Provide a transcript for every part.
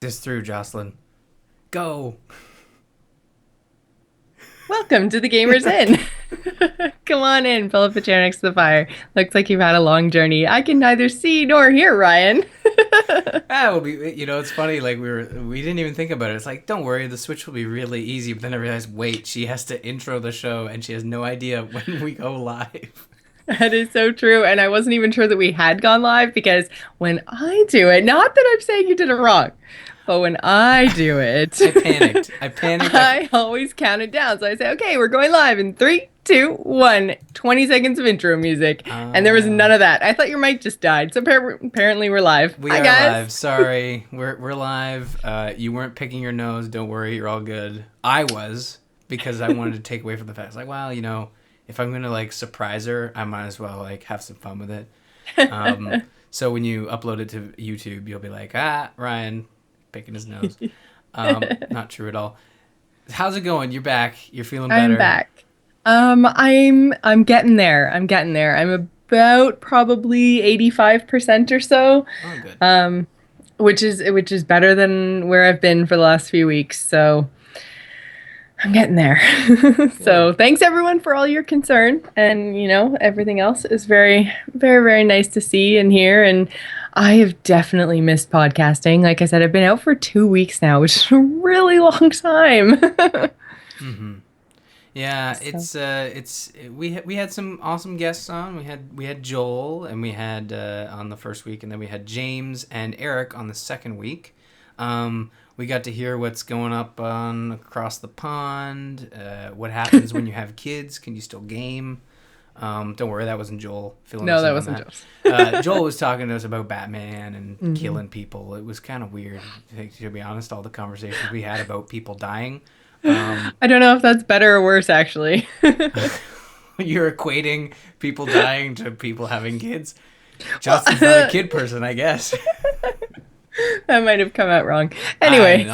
this through, Jocelyn. Go. Welcome to the Gamers Inn. Come on in, pull up a chair next to the fire. Looks like you've had a long journey. I can neither see nor hear Ryan. Well, it's funny. Like we didn't even think about it. It's like, don't worry, the switch will be really easy. But then I realized, wait, she has to intro the show, and she has no idea when we go live. That is so true. And I wasn't even sure that we had gone live because when I do it, not that I'm saying you did it wrong, but when I do it, I panicked. I always count it down. So I say, okay, we're going live in 3, 2, 1. 20 seconds of intro music. And there was none of that. I thought your mic just died. So apparently we're live. We Hi, are guys. live. Sorry. We're live. You weren't picking your nose. Don't worry. You're all good. I was, because I wanted to take away from the fact. Like, well, if I'm going to like surprise her, I might as well like have some fun with it. So when you upload it to YouTube, you'll be like, Ryan picking his nose. Not true at all. How's it going? You're back. You're feeling better. I'm back. I'm getting there. I'm about probably 85% or so. Oh, good. Which is better than where I've been for the last few weeks. So I'm getting there. So thanks everyone for all your concern, and everything else is very, very, very nice to see and hear. And I have definitely missed podcasting. Like I said, I've been out for 2 weeks now, which is a really long time. Mm-hmm. Yeah, so. We had some awesome guests on. We had Joel, and we had on the first week, and then we had James and Eric on the second week. We got to hear what's going up on across the pond. What happens when you have kids? Can you still game? Don't worry, that wasn't Joel. No, that wasn't Joel. Joel was talking to us about Batman and killing people. It was kind of weird, to be honest, all the conversations we had about people dying. I don't know if that's better or worse, actually. You're equating people dying to people having kids? Justin's not a kid person, I guess. That might have come out wrong. Anyway,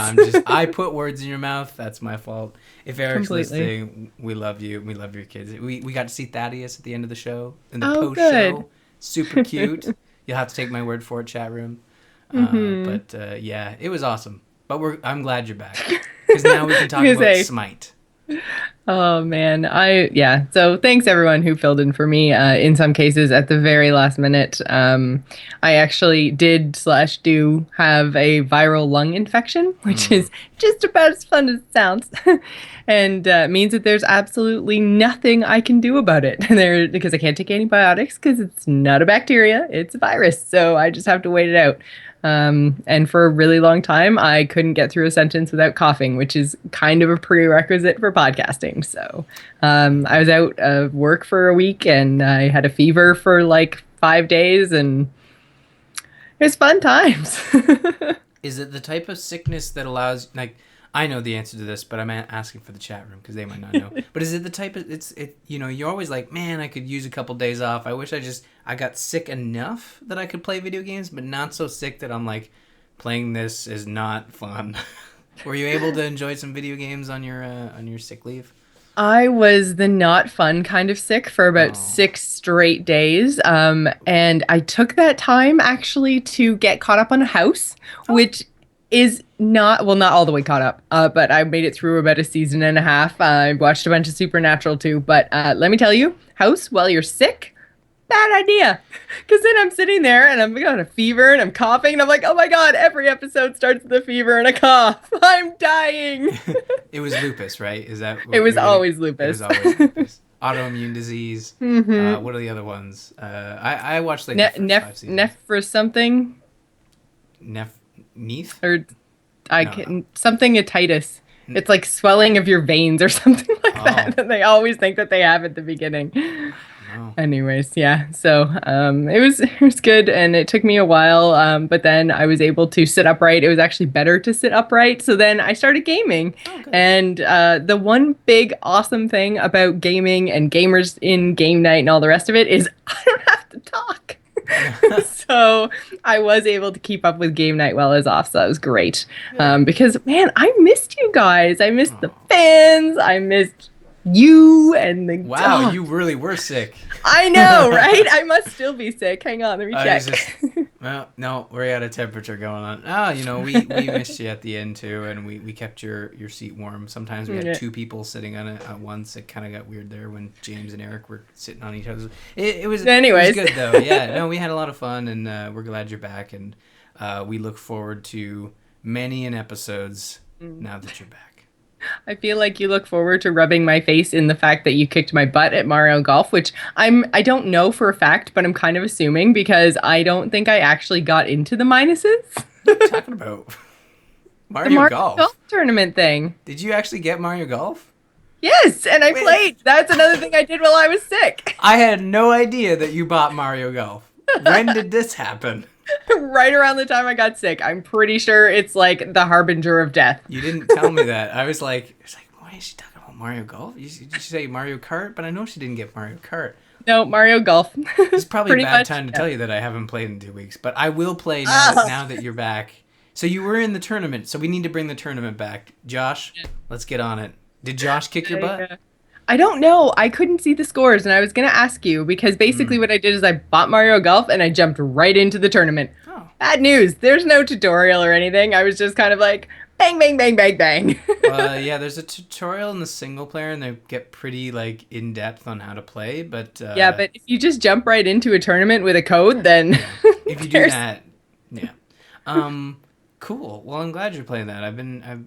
I put words in your mouth. That's my fault. If Eric's listening, we love you. We love your kids. We got to see Thaddeus at the end of the show, in the post show. Super cute. You'll have to take my word for it, chat room. But yeah, it was awesome. But I'm glad you're back, because now we can talk about Smite. Oh man, so thanks everyone who filled in for me in some cases at the very last minute. I actually do have a viral lung infection, which is just about as fun as it sounds, and means that there's absolutely nothing I can do about it because I can't take antibiotics because it's not a bacteria, it's a virus, so I just have to wait it out. And for a really long time, I couldn't get through a sentence without coughing, which is kind of a prerequisite for podcasting. So I was out of work for a week, and I had a fever for like 5 days, and it was fun times. Is it the type of sickness that allows, like, I know the answer to this, but I'm asking for the chat room because they might not know. But is it the type of, you're always like, man, I could use a couple days off. I wish I got sick enough that I could play video games, but not so sick that I'm like, playing this is not fun. Were you able to enjoy some video games on your sick leave? I was the not fun kind of sick for about 6 straight days. And I took that time actually to get caught up on a house, which is not all the way caught up, but I made it through about a season and a half. I watched a bunch of Supernatural too, but let me tell you, house while you're sick, bad idea. Because then I'm sitting there and I'm got a fever and I'm coughing and I'm like, oh my god, every episode starts with a fever and a cough. I'm dying. It was lupus, right? Is that? It was always lupus. It was always lupus. Autoimmune disease. Mm-hmm. What are the other ones? I watched like Neph for something. Neath? Or something otitis. It's like swelling of your veins or something like that. And they always think that they have at the beginning. No. Anyways, yeah. So it was good, and it took me a while. But then I was able to sit upright. It was actually better to sit upright. So then I started gaming. And the one big awesome thing about gaming and gamers in game night and all the rest of it is I don't have to talk. So I was able to keep up with game night while I was off, so that was great. Because man, I missed you guys. I missed the fans. I missed you and the you really were sick. I know, right? I must still be sick. Hang on, let me check. Well, no, we're at a temperature going on. Oh, we missed you at the end too, and we kept your seat warm. Sometimes we had two people sitting on it at once. It kind of got weird there when James and Eric were sitting on each other's. It was good though. Yeah, no, we had a lot of fun, and we're glad you're back, and we look forward to many episodes now that you're back. I feel like you look forward to rubbing my face in the fact that you kicked my butt at Mario Golf, which I don't know for a fact, but I'm kind of assuming because I don't think I actually got into the minuses. What are you talking about? Mario Golf tournament thing. Did you actually get Mario Golf? Yes, and I played. That's another thing I did while I was sick. I had no idea that you bought Mario Golf. When did this happen? Right around the time I got sick. I'm pretty sure it's like the harbinger of death. You didn't tell me that. I was like, why is she talking about Mario Golf? Did you say Mario Kart? But I know she didn't get Mario Kart. No, Mario Golf. It's probably a bad time to tell you that I haven't played in 2 weeks. But I will play now that you're back. So you were in the tournament. So we need to bring the tournament back. Josh, let's get on it. Did Josh kick your butt? I don't know. I couldn't see the scores, and I was going to ask you because basically what I did is I bought Mario Golf and I jumped right into the tournament. Oh. Bad news. There's no tutorial or anything. I was just kind of like, bang, bang, bang, bang, bang. Yeah, there's a tutorial in the single player, and they get pretty like in depth on how to play. But yeah, but if you just jump right into a tournament with a code, then if you do that, yeah. Cool. Well, I'm glad you're playing that.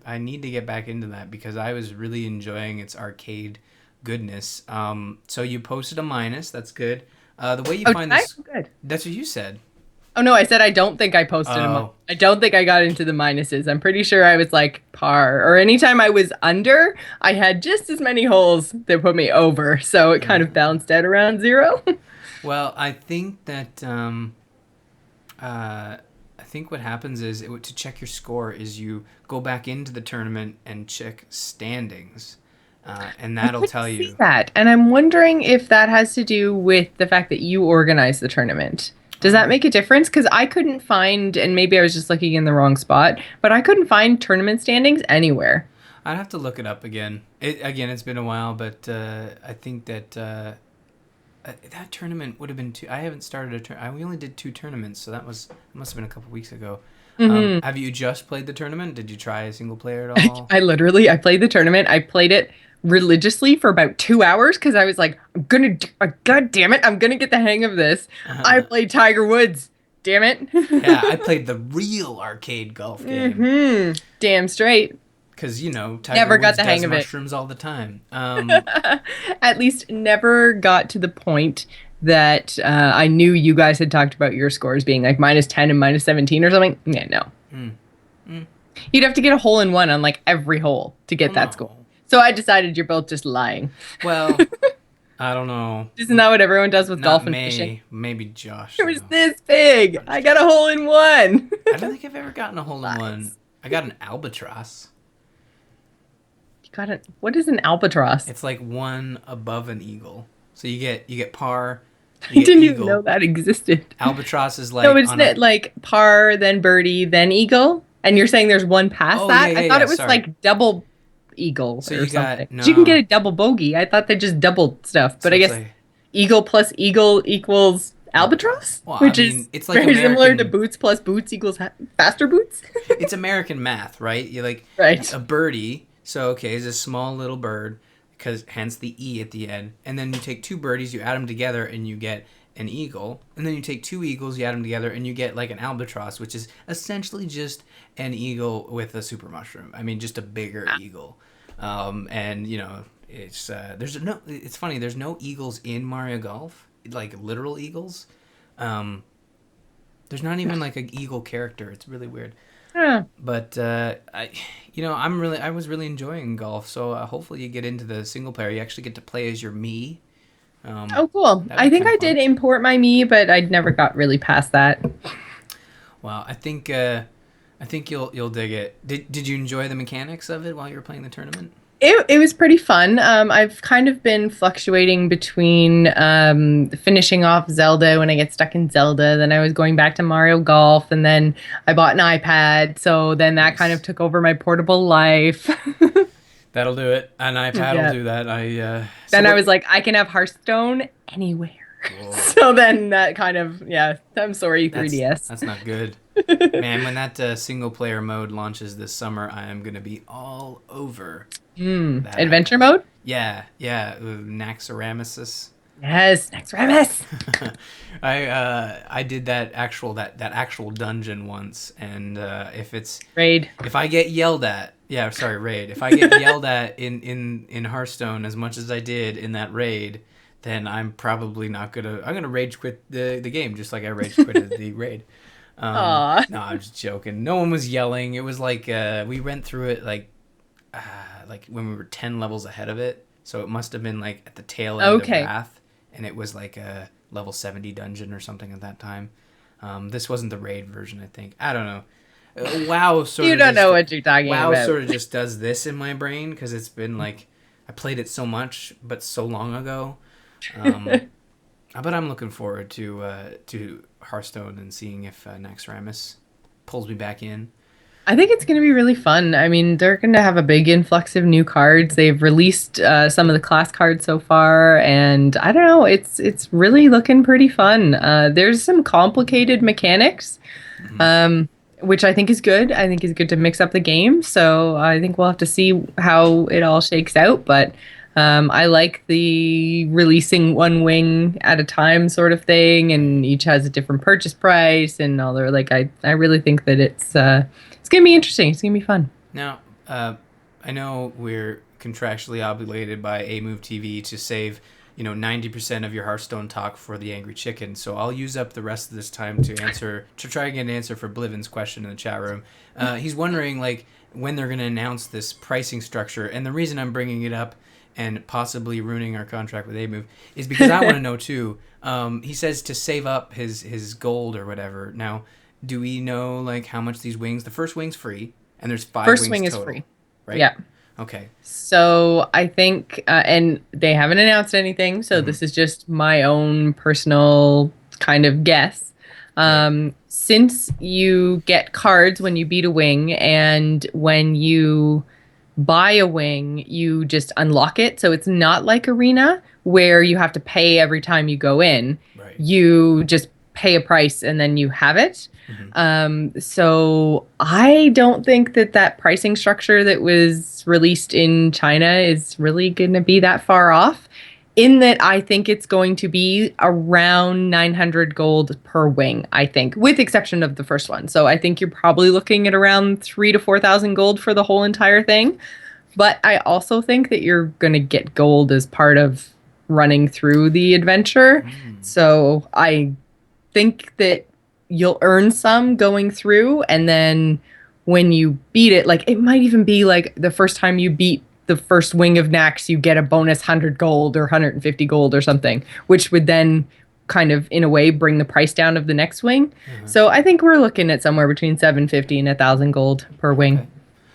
I need to get back into that because I was really enjoying its arcade goodness. So you posted a minus. That's good. The way you find this, good. That's what you said. Oh no, I said I don't think I posted them. I don't think I got into the minuses. I'm pretty sure I was like par. Or anytime I was under, I had just as many holes that put me over. So it kind of balanced out around 0. Well, I think that I think what happens is to check your score is you go back into the tournament and check standings. And that'll tell you that. And I'm wondering if that has to do with the fact that you organize the tournament. Does that make a difference? Because I couldn't find, and maybe I was just looking in the wrong spot, but I couldn't find tournament standings anywhere. I'd have to look it up again. It's been a while, but I think that that tournament would have been I haven't started a tournament. We only did 2 tournaments, so it must have been a couple weeks ago. Mm-hmm. Have you just played the tournament? Did you try a single player at all? I played the tournament. I played it religiously for about 2 hours because I was like, God damn it, I'm gonna get the hang of this. I played Tiger Woods. Damn it. Yeah, I played the real arcade golf game. Mm-hmm. Damn straight. Because, Tiger never Woods got the does hang of mushrooms all the time. At least never got to the point that I knew you guys had talked about your scores being like -10 and -17 or something. Yeah, no. You'd have to get a hole in one on like every hole to get that score. So I decided you're both just lying. Well, I don't know. Isn't that what everyone does with golf and fishing? Maybe Josh. It was this big. I got a hole in one. I don't think I've ever gotten a hole in one. I got an albatross. What is an albatross? It's like one above an eagle. So you get par. I didn't even know that existed. Albatross is like... No, isn't it like par, then birdie, then eagle? And you're saying there's one past that? Yeah, I thought it was like double eagle so or something. No. You can get a double bogey. I thought they just doubled stuff. But I guess eagle plus eagle equals albatross? Well, is it's like very similar to boots plus boots equals faster boots? It's American math, right? You're like a birdie. So, okay, it's a small little bird, because hence the E at the end. And then you take 2 birdies, you add them together, and you get an eagle. And then you take 2 eagles, you add them together, and you get like an albatross, which is essentially just an eagle with a super mushroom. I mean, just a bigger eagle. And it's it's funny. There's no eagles in Mario Golf, like literal eagles. There's not even like an eagle character. It's really weird. Yeah. But I was really enjoying golf. So hopefully you get into the single player. You actually get to play as your Mii. Oh, cool. I think I did import my Mii, but I never got really past that. Well, I think you'll dig it. Did you enjoy the mechanics of it while you were playing the tournament? It was pretty fun. I've kind of been fluctuating between finishing off Zelda when I get stuck in Zelda. Then I was going back to Mario Golf, and then I bought an iPad. So then that kind of took over my portable life. That'll do it. An iPad will do that. Then I was like, I can have Hearthstone anywhere. Whoa. So then that kind of, yeah, I'm sorry, That's 3DS. that's not good. Man, when that single player mode launches this summer, I am gonna be all over Adventure that. mode? Yeah, Naxxramas. Yes, next Remus. I did that actual dungeon once, and Raid. if I get yelled at, yeah, sorry, raid. If I get yelled at in Hearthstone as much as I did in that raid, then I'm probably not gonna. I'm gonna rage quit the game just like I rage quitted the raid. Aw. No, I'm just joking. No one was yelling. It was like we went through it like when we were 10 levels ahead of it. So it must have been like at the tail end of Okay. Wrath, and it was like a level 70 dungeon or something at that time. This wasn't the raid version, I think. I don't know. WoW sort You of don't just know what you're talking WoW about. sort of just does this in my brain because it's been like I played it so much but so long ago. Um, but I'm looking forward to Hearthstone and seeing if Naxxramas pulls me back in. I think it's going to be really fun. I mean, they're going to have a big influx of new cards. They've released some of the class cards so far, and I don't know, it's really looking pretty fun. There's some complicated mechanics, Mm-hmm. um, which I think is good. I think is good to mix up the game. So I think we'll have to see how it all shakes out. But I like the releasing one wing at a time sort of thing, and each has a different purchase price and all their like. I really think that it's gonna be interesting. It's gonna be fun. Now, I know we're contractually obligated by A Move TV to save, 90% of your Hearthstone talk for the Angry Chicken. So I'll use up the rest of this time to try and get an answer for Bliven's question in the chat room. He's wondering like when they're going to announce this pricing structure, and the reason I'm bringing it up and possibly ruining our contract with A Move is because I want to know too. He says to save up his gold or whatever. Now, do we know like how much these wings? The first wing's free, and there's five First wings wing is total, free. right? Yeah. Okay. So I think, and they haven't announced anything. So Mm-hmm. this is just my own personal kind of guess. Right. Since you get cards when you beat a wing, and when you buy a wing, you just unlock it. So it's not like Arena where you have to pay every time you go in. Right. You just pay a price and then you have it. Mm-hmm. So I don't think that pricing structure that was released in China is really going to be that far off. In that, I think it's going to be around 900 gold per wing, I think, with exception of the first one. So I think you're probably looking at around 3 to 4,000 gold for the whole entire thing. But I also think that you're going to get gold as part of running through the adventure. Mm. So I think that you'll earn some going through, and then when you beat it, like it might even be like the first time you beat the first wing of Nax, you get a bonus 100 gold or 150 gold or something, which would then kind of in a way bring the price down of the next wing. Uh-huh. So I think we're looking at somewhere between 750 and 1,000 gold per wing. Okay.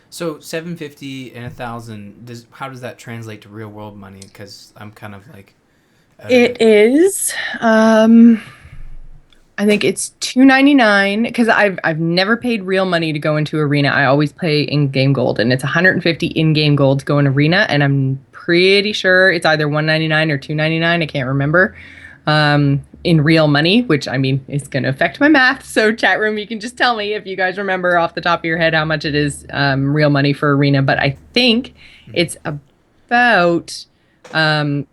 So 750 and 1,000. How does that translate to real world money? Because I'm kind of like. It is. I think it's 299 because I've never paid real money to go into Arena. I always pay in-game gold, and it's 150 in-game gold to go in Arena, and I'm pretty sure it's either 199 or 299. I can't remember. In real money, which I mean is going to affect my math. So chat room, you can just tell me if you guys remember off the top of your head how much it is real money for Arena. But I think it's about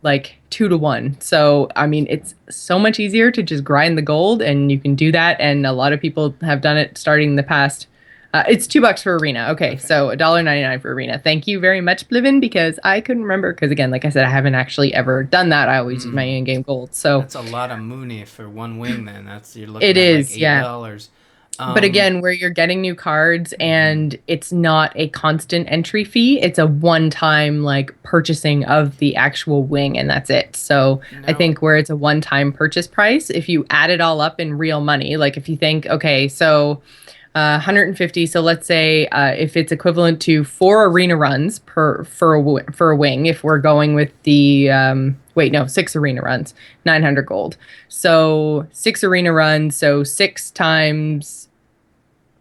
like 2 to 1. So I mean it's so much easier to just grind the gold, and you can do that, and a lot of people have done it starting the past. It's $2 for Arena. Okay, so $1.99 for Arena. Thank you very much, Bliven, because I couldn't remember. Because again, like I said, I haven't actually ever done that. I always use my in-game gold. So That's a lot of mooney for one wing. Then you're looking it at like is, yeah. $8. But again, where you're getting new cards and it's not a constant entry fee, it's a one-time like purchasing of the actual wing, and that's it. So I No. think where it's a one-time purchase price, if you add it all up in real money, like if you think, okay, so 150. So let's say if it's equivalent to 4 arena runs for a wing, if we're going with the wait, no, 6 arena runs, 900 gold. So 6 arena runs, so 6 times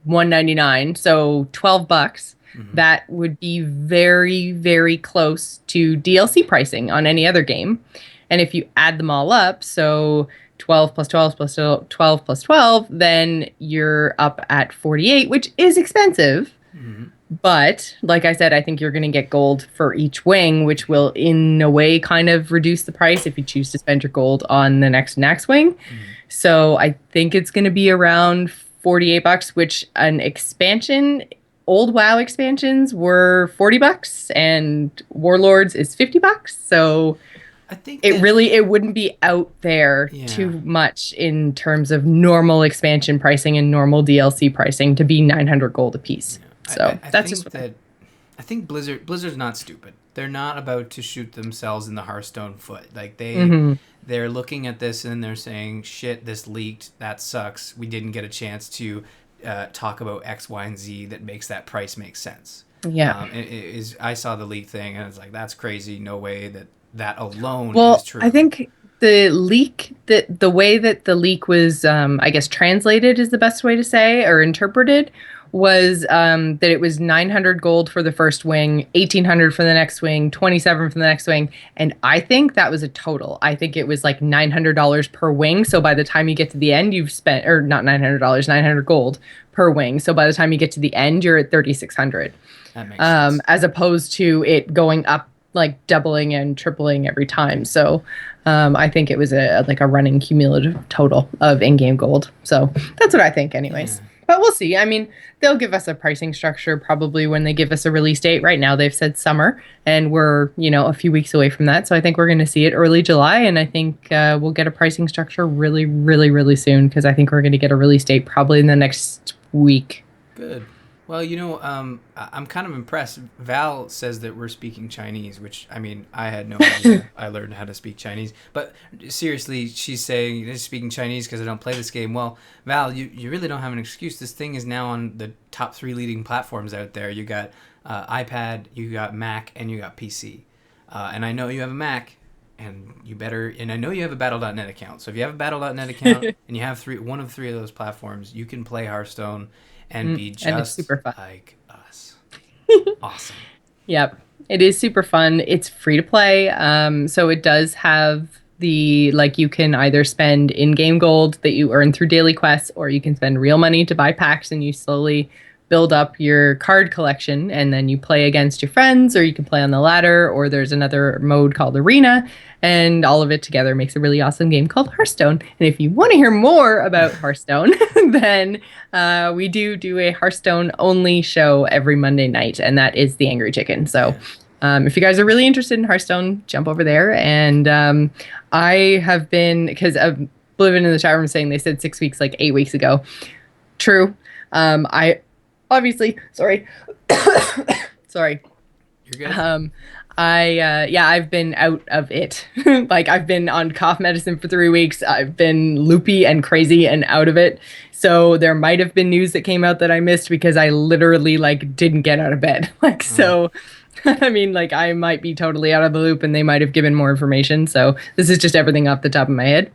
199, so $12. That would be very, very close to DLC pricing on any other game. And if you add them all up, so 12 plus 12 plus 12 plus 12, then you're up at 48, which is expensive. Mm-hmm. But like I said, I think you're going to get gold for each wing, which will in a way kind of reduce the price if you choose to spend your gold on the next wing. Mm-hmm. So I think it's going to be around 48 bucks, which an expansion, old WoW expansions were 40 bucks and Warlords is 50 bucks. So I think it that, really it wouldn't be out there yeah. too much in terms of normal expansion pricing and normal DLC pricing to be 900 gold a piece. So I that's just think what I that I think Blizzard's not stupid. They're not about to shoot themselves in the Hearthstone foot. Like hmm they're looking at this and they're saying, "Shit, this leaked. That sucks. We didn't get a chance to talk about X, Y, and Z that makes that price make sense." Yeah. I saw the leak thing and it's like, "That's crazy. No way that that alone is Well, I true." think the way that the leak was, I guess, translated is the best way to say or interpreted was that it was 900 gold for the first wing, 1800 for the next wing, 27 for the next wing, and I think that was a total. I think it was like $900 per wing. So by the time you get to the end, you've spent, or not $900, 900 gold per wing. So by the time you get to the end, you're at 3600, That makes sense. as opposed to it going up like doubling and tripling every time. So I think it was a like a running cumulative total of in-game gold. So that's what I think, Yeah. anyways. But we'll see. I mean, they'll give us a pricing structure probably when they give us a release date. Right now, they've said summer, and we're a few weeks away from that. So I think we're going to see it early July, and I think we'll get a pricing structure really, really, really soon because I think we're going to get a release date probably in the next week. Good. Well, I'm kind of impressed. Val says that we're speaking Chinese, which, I mean, I had no idea. I learned how to speak Chinese. But seriously, she's saying this speaking Chinese because I don't play this game. Well, Val, you really don't have an excuse. This thing is now on the top 3 leading platforms out there. You got iPad, you got Mac, and you got PC. And I know you have a Mac, and I know you have a Battle.net account. So if you have a Battle.net account and you have one of 3 of those platforms, you can play Hearthstone and be And it's just super fun. like us. Awesome. Yep. It is super fun. It's free to play. So it does have the like you can either spend in-game gold that you earn through daily quests, or you can spend real money to buy packs and you slowly build up your card collection and then you play against your friends, or you can play on the ladder, or there's another mode called Arena, and all of it together makes a really awesome game called Hearthstone. And if you want to hear more about Hearthstone, then we do a Hearthstone only show every Monday night, and that is the Angry Chicken. So Yeah. if you guys are really interested in Hearthstone, jump over there. And I have been, because Bliven in the chat room saying they said 6 weeks, like 8 weeks ago. True. I obviously, sorry. Sorry. You're good? I've been out of it. Like I've been on cough medicine for 3 weeks. I've been loopy and crazy and out of it. So there might have been news that came out that I missed because I literally like didn't get out of bed. Like so I mean like I might be totally out of the loop and they might have given more information. So this is just everything off the top of my head.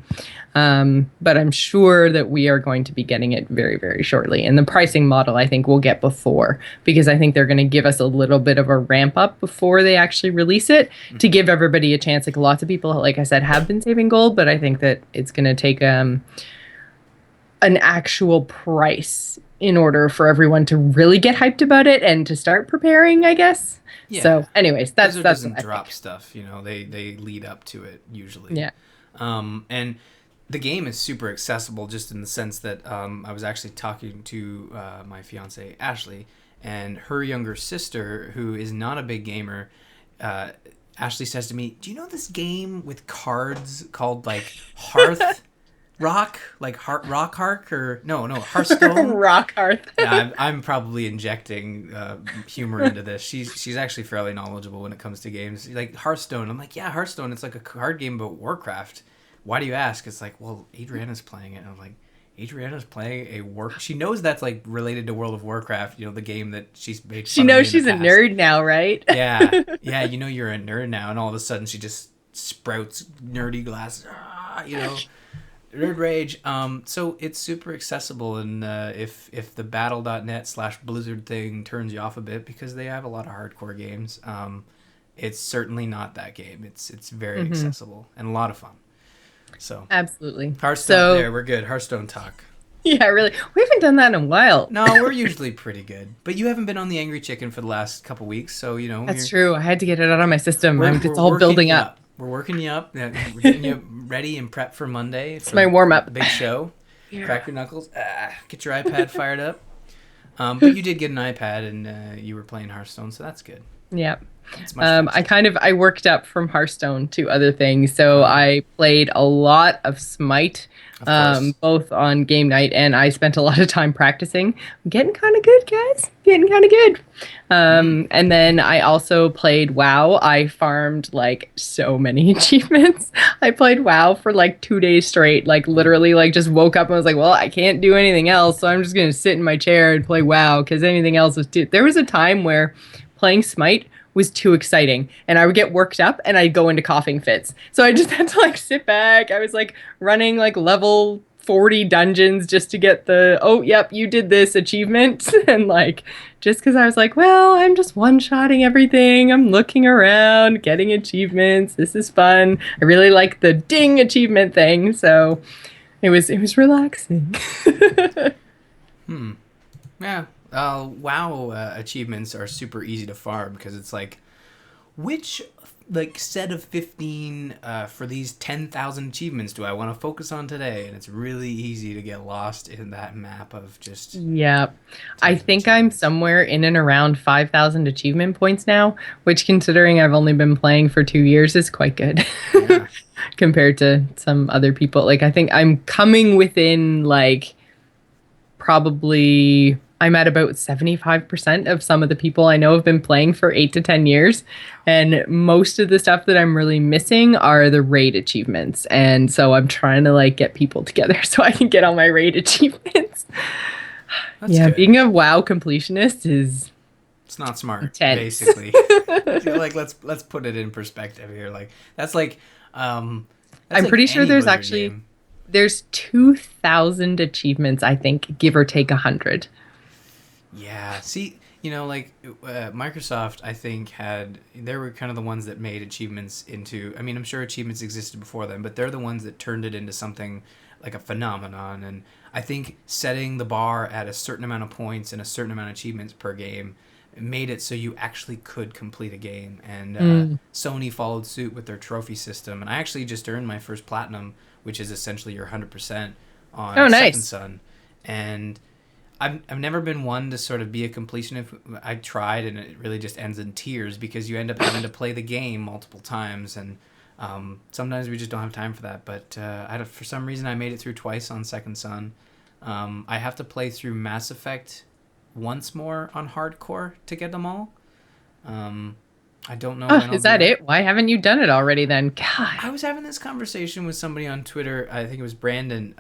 But I'm sure that we are going to be getting it very, very shortly. And the pricing model, I think, we'll get before, because I think they're going to give us a little bit of a ramp up before they actually release it to give everybody a chance. Like lots of people, like I said, have been saving gold, but I think that it's going to take an actual price in order for everyone to really get hyped about it and to start preparing, I guess. Yeah. So, anyways, that's Blizzard that's doesn't what I drop think. stuff, they lead up to it usually. Yeah. And the game is super accessible just in the sense that I was actually talking to my fiance Ashley and her younger sister, who is not a big gamer. Ashley says to me, "Do you know this game with cards called like Hearth Rock, like Rock Hark, or no Hearthstone?" Rock hard. Yeah, I'm probably injecting humor into this. She's actually fairly knowledgeable when it comes to games like Hearthstone. I'm like, yeah, Hearthstone. It's like a card game about Warcraft. Why do you ask? It's like, well, Adriana's playing it. And I'm like, Adriana's playing a work. She knows that's like related to World of Warcraft. The game that she's made She fun of me knows in the she's a past. nerd now, right? Yeah, yeah. You're a nerd now, and all of a sudden she just sprouts nerdy glasses. Nerd rage. So it's super accessible, and if the Battle.net /Blizzard thing turns you off a bit because they have a lot of hardcore games, it's certainly not that game. It's very Hmm. accessible and a lot of fun. So Absolutely. Hearthstone, So there we're good. Hearthstone talk. yeah, really, we haven't done that in a while. No, we're usually pretty good, but you haven't been on the Angry Chicken for the last couple weeks, so you know That's true. I had to get it out of my system. we're It's all working building you up. up. We're working you up. We're getting you ready and prepped for Monday It's for my warm the up. big show. Yeah. Crack your knuckles. Get your iPad fired up. But you did get an iPad and you were playing Hearthstone, so that's good. Yeah. It's much faster. I worked up from Hearthstone to other things. So Oh, I played a lot of Smite, of course. both on game night, and I spent a lot of time practicing. I'm getting kind of good, guys. Getting kind of good. Mm. And then I also played WoW. I farmed like so many achievements. I played WoW for like 2 days straight. Like literally, like just woke up and was like, well, I can't do anything else, so I'm just gonna sit in my chair and play WoW because anything else was too. There was a time where playing Smite was too exciting and I would get worked up and I'd go into coughing fits. So I just had to like sit back. I was like running like level 40 dungeons just to get the oh yep, you did this achievement and like just because I was like, well, I'm just one-shotting everything. I'm looking around, getting achievements. This is fun. I really like the ding achievement thing. So it was relaxing. Hmm. Yeah. WoW achievements are super easy to farm because it's like, which like set of 15 for these 10,000 achievements do I want to focus on today? And it's really easy to get lost in that map of just Yeah. I tons of think I'm achievements. somewhere in and around 5,000 achievement points now, which considering I've only been playing for 2 years is quite good Yeah. compared to some other people. Like I think I'm coming within like probably I'm at about 75% of some of the people I know have been playing for 8 to 10 years. And most of the stuff that I'm really missing are the raid achievements. And so I'm trying to like get people together so I can get all my raid achievements. That's Yeah, good. being a WoW completionist is It's not smart, intense. basically. Like let's put it in perspective here. Like um that's I'm like pretty sure any there's Blizzard actually game. there's 2,000 achievements, I think, give or take 100. Yeah. See, you know, like Microsoft, I think they were kind of the ones that made achievements into. I mean, I'm sure achievements existed before them, but they're the ones that turned it into something like a phenomenon. And I think setting the bar at a certain amount of points and a certain amount of achievements per game made it so you actually could complete a game. And Mm. Sony followed suit with their trophy system. And I actually just earned my first platinum, which is essentially your 100% Oh, on Second nice. Son. And I've never been one to sort of be a completionist. I tried, and it really just ends in tears because you end up having to play the game multiple times, and sometimes we just don't have time for that. But for some reason, I made it through twice on Second Son. I have to play through Mass Effect once more on hardcore to get them all. Um, I don't know Oh, when I'll is do that that. it? Why haven't you done it already then? God. I was having this conversation with somebody on Twitter. I think it was Brandon.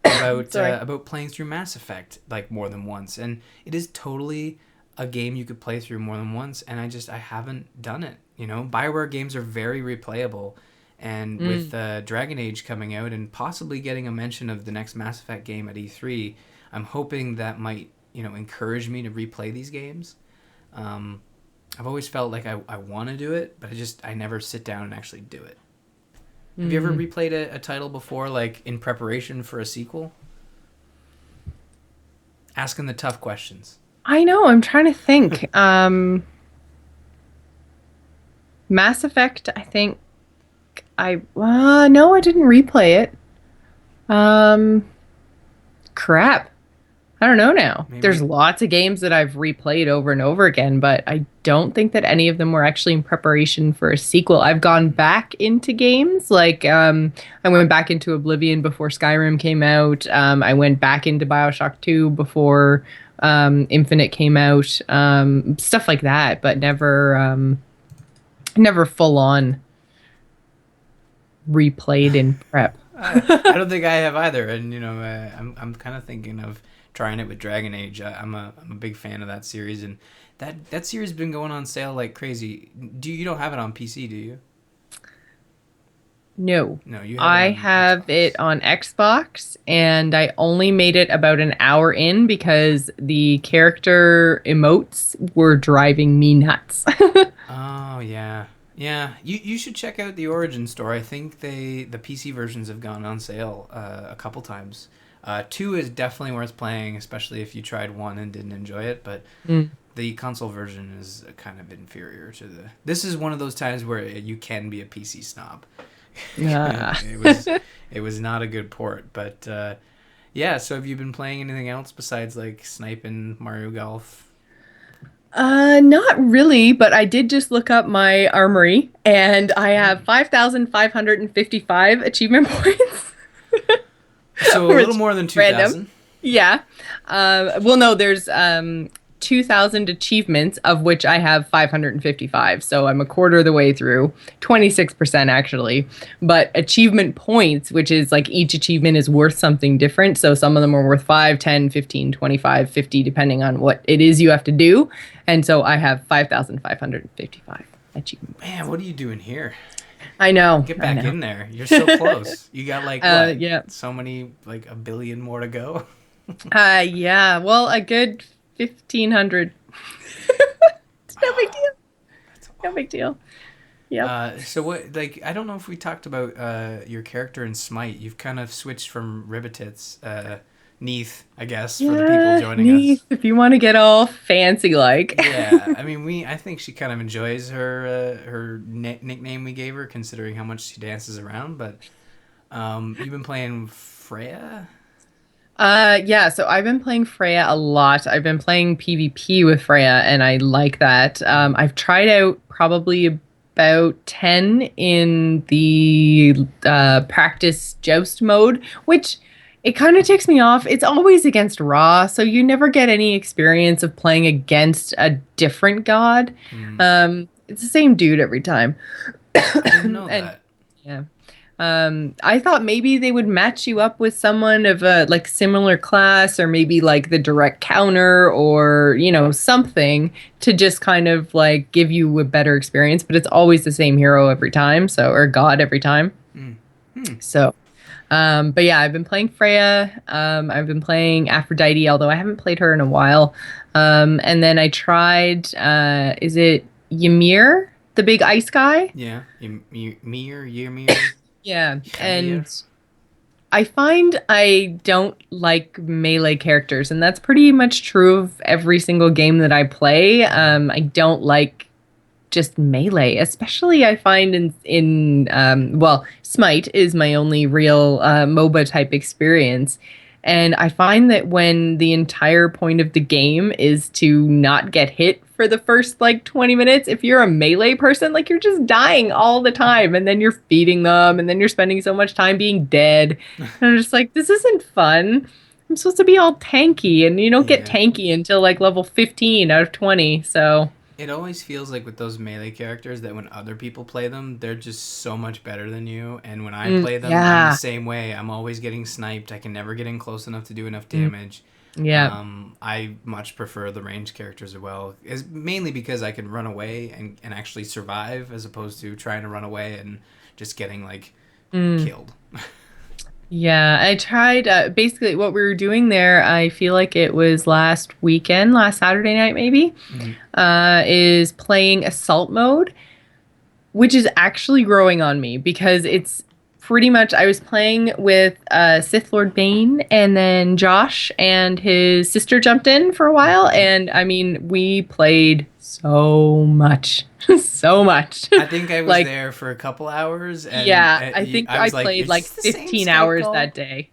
Sorry. About playing through Mass Effect like more than once, and it is totally a game you could play through more than once, and I haven't done it. You know, Bioware games are very replayable, and Mm. with Dragon Age coming out and possibly getting a mention of the next Mass Effect game at E3, I'm hoping that might encourage me to replay these games. Um, I've always felt like I want to do it, but I never sit down and actually do it. Have you ever Mm. replayed a title before, like in preparation for a sequel? Asking the tough questions. I know, I'm trying to think. Mass Effect, I think no, I didn't replay it. Um, Crap. I don't know now. There's Maybe. lots of games that I've replayed over and over again, but I don't think that any of them were actually in preparation for a sequel. I've gone back into games like I went back into Oblivion before Skyrim came out. I went back into BioShock 2 before Infinite came out. Stuff like that, but never full on replayed in prep. I don't think I have either, and I'm kind of thinking of trying it with Dragon Age. I'm a big fan of that series, and that series has been going on sale like crazy. You don't have it on PC, do you? No. No, you have it I on have Xbox. it on Xbox and I only made it about an hour in because the character emotes were driving me nuts. Oh yeah, yeah. You should check out the Origin store. I think the PC versions have gone on sale a couple times. Two is definitely worth playing, especially if you tried one and didn't enjoy it. But Mm. the console version is kind of inferior to the. This is one of those times where you can be a PC snob. Yeah. It was not a good port, but yeah. So have you been playing anything else besides like sniping Mario Golf? Not really, but I did just look up my armory and I have Hmm. 5,555 achievement points. So a Which little is more than random. 2,000. Yeah. Well, no, there's 2,000 achievements, of which I have 555. So I'm a quarter of the way through, 26% actually. But achievement points, which is like each achievement is worth something different. So some of them are worth 5, 10, 15, 25, 50, depending on what it is you have to do. And so I have 5,555 achievement Man, points. what are you doing here? I know. Get I back know. in there. You're so close. You got like what? Yeah. So many, like a billion more to go. Yeah. Well, a good 1,500. It's no big deal. That's No big awful. deal. Yep. So what? Like, I don't know if we talked about your character in Smite. You've kind of switched from Ribbitits, Neath, I guess, for the people Yeah, joining neat. us. If you want to get all fancy like. Yeah, I mean, I think she kind of enjoys her nickname we gave her, considering how much she dances around. But you've been playing Freya. Yeah, so I've been playing Freya a lot. I've been playing PvP with Freya and I like that. I've tried out probably about 10 in the practice joust mode, which it kind of ticks me off. It's always against Raw, so you never get any experience of playing against a different god. Hmm, It's the same dude every time. I didn't know And that. yeah. I thought maybe they would match you up with someone of a like similar class or maybe like the direct counter or, something to just kind of like give you a better experience, but it's always the same hero every time, so or god every time. Hmm. Hmm. So, but yeah, I've been playing Freya. I've been playing Aphrodite, although I haven't played her in a while. And then I tried is it Ymir, the big ice guy? Yeah. Ymir. Yeah, Ymir. and I find I don't like melee characters, and that's pretty much true of every single game that I play. Hmm. I don't like just melee, especially I find well, Smite is my only real MOBA type experience. And I find that when the entire point of the game is to not get hit for the first like 20 minutes, if you're a melee person, like you're just dying all the time and then you're feeding them and then you're spending so much time being dead. And I'm just like, this isn't fun. I'm supposed to be all tanky and you don't get Yeah. tanky until like level 15 out of 20. So, It always feels like with those melee characters that when other people play them, they're just so much better than you. And when I play them, I'm the yeah. same way. I'm always getting sniped. I can never get in close enough to do enough Mm, damage. yeah. I much prefer the ranged characters as well. Is mainly because I can run away and actually survive as opposed to trying to run away and just getting like Mm, killed. yeah. I tried basically what we were doing there. I feel like it was last weekend, last Saturday night, maybe, Mhm. is playing assault mode, which is actually growing on me because it's pretty much I was playing with Sith Lord Bane and then Josh and his sister jumped in for a while Mhm. and I mean we played so much so much I think I was like there for a couple hours, and yeah I think I I was like, played "Is like this the same 15 Skype hours call?" that day.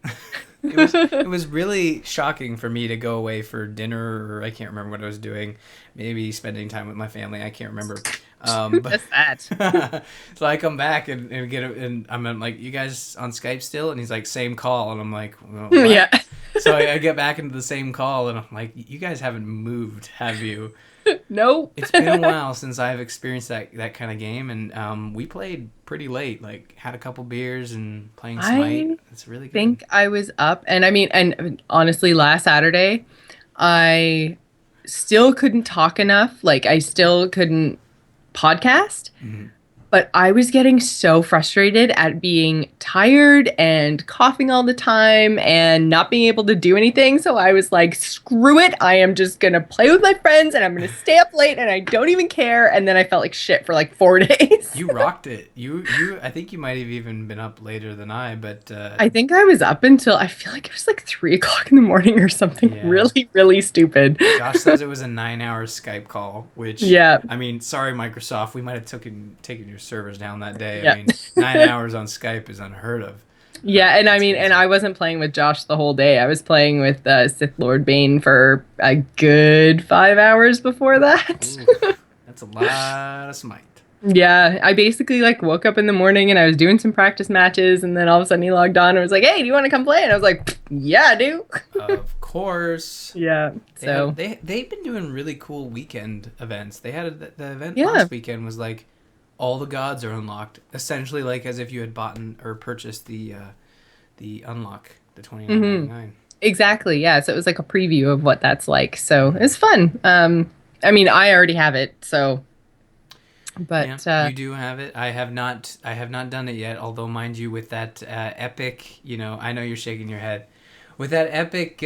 It was really shocking for me to go away for dinner, or I can't remember what I was doing. Maybe spending time with my family. I can't remember. Who But does that? so I come back and get it, and I'm like, "You guys on Skype still?" And he's like, "Same call," and I'm like, well, "What?" Yeah. So I get back into the same call, and I'm like, "You guys haven't moved, have you?" Nope. It's been a while since I've experienced that kind of game, and we played pretty late. Like had a couple beers and playing Smite. I It's really good. think I was up and I mean and honestly last Saturday I still couldn't talk enough. Like I still couldn't podcast. Mhm. But I was getting so frustrated at being tired and coughing all the time and not being able to do anything. So I was like, screw it. I am just going to play with my friends and I'm going to stay up late and I don't even care. And then I felt like shit for like 4 days. You rocked it. You. I think you might have even been up later than I, but I think I was up until I feel like it was like 3 o'clock in the morning or something yeah. really, really stupid. Josh says it was a 9-hour Skype call, which Yeah. I mean, sorry Microsoft, we might have taken your servers down that day. I Yeah. mean, 9 hours on Skype is unheard of. Yeah, and I That's mean, and crazy. I wasn't playing with Josh the whole day. I was playing with Sith Lord Bane for a good 5 hours before that. Oof, that's a lot of Smite. Yeah, I basically like woke up in the morning and I was doing some practice matches, and then all of a sudden he logged on and was like, "Hey, do you want to come play?" And I was like, "Yeah, I do." Of course. Yeah. They have So they've been doing really cool weekend events. They had the event yeah. last weekend was like all the gods are unlocked, essentially like as if you had bought or purchased the unlock, the Hmm. 29.99. Exactly. Yeah. So it was like a preview of what that's like. So it's fun. I mean, I already have it. So, Yeah, but you do have it. I have not. I have not done it yet. Although, mind you, with that epic, I know you're shaking your head. With that epic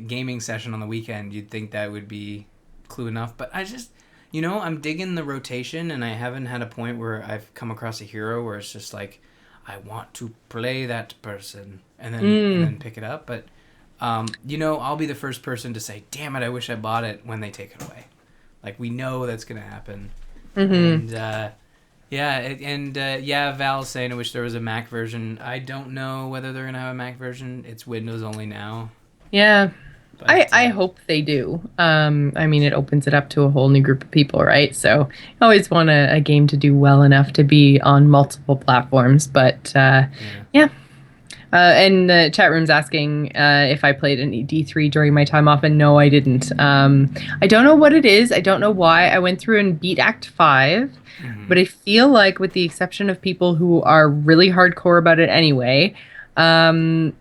gaming session on the weekend, you'd think that would be clue enough. But I just, I'm digging the rotation, and I haven't had a point where I've come across a hero where it's just like, I want to play that person, and then mm, pick it up. But, I'll be the first person to say, "Damn it, I wish I bought it," when they take it away. Like we know that's gonna happen, hmm. and yeah, Val's saying I wish there was a Mac version. I don't know whether they're gonna have a Mac version. It's Windows only now, Yeah. I but I hope they do. I mean, it opens it up to a whole new group of people, right? So I always want a game to do well enough to be on multiple platforms. But yeah, yeah. And the chat room's asking if I played an D3 during my time off, and no, I didn't. I don't know what it is. I don't know why. I went through and beat Act 5, mm-hmm. but I feel like, with the exception of people who are really hardcore about it anyway, um,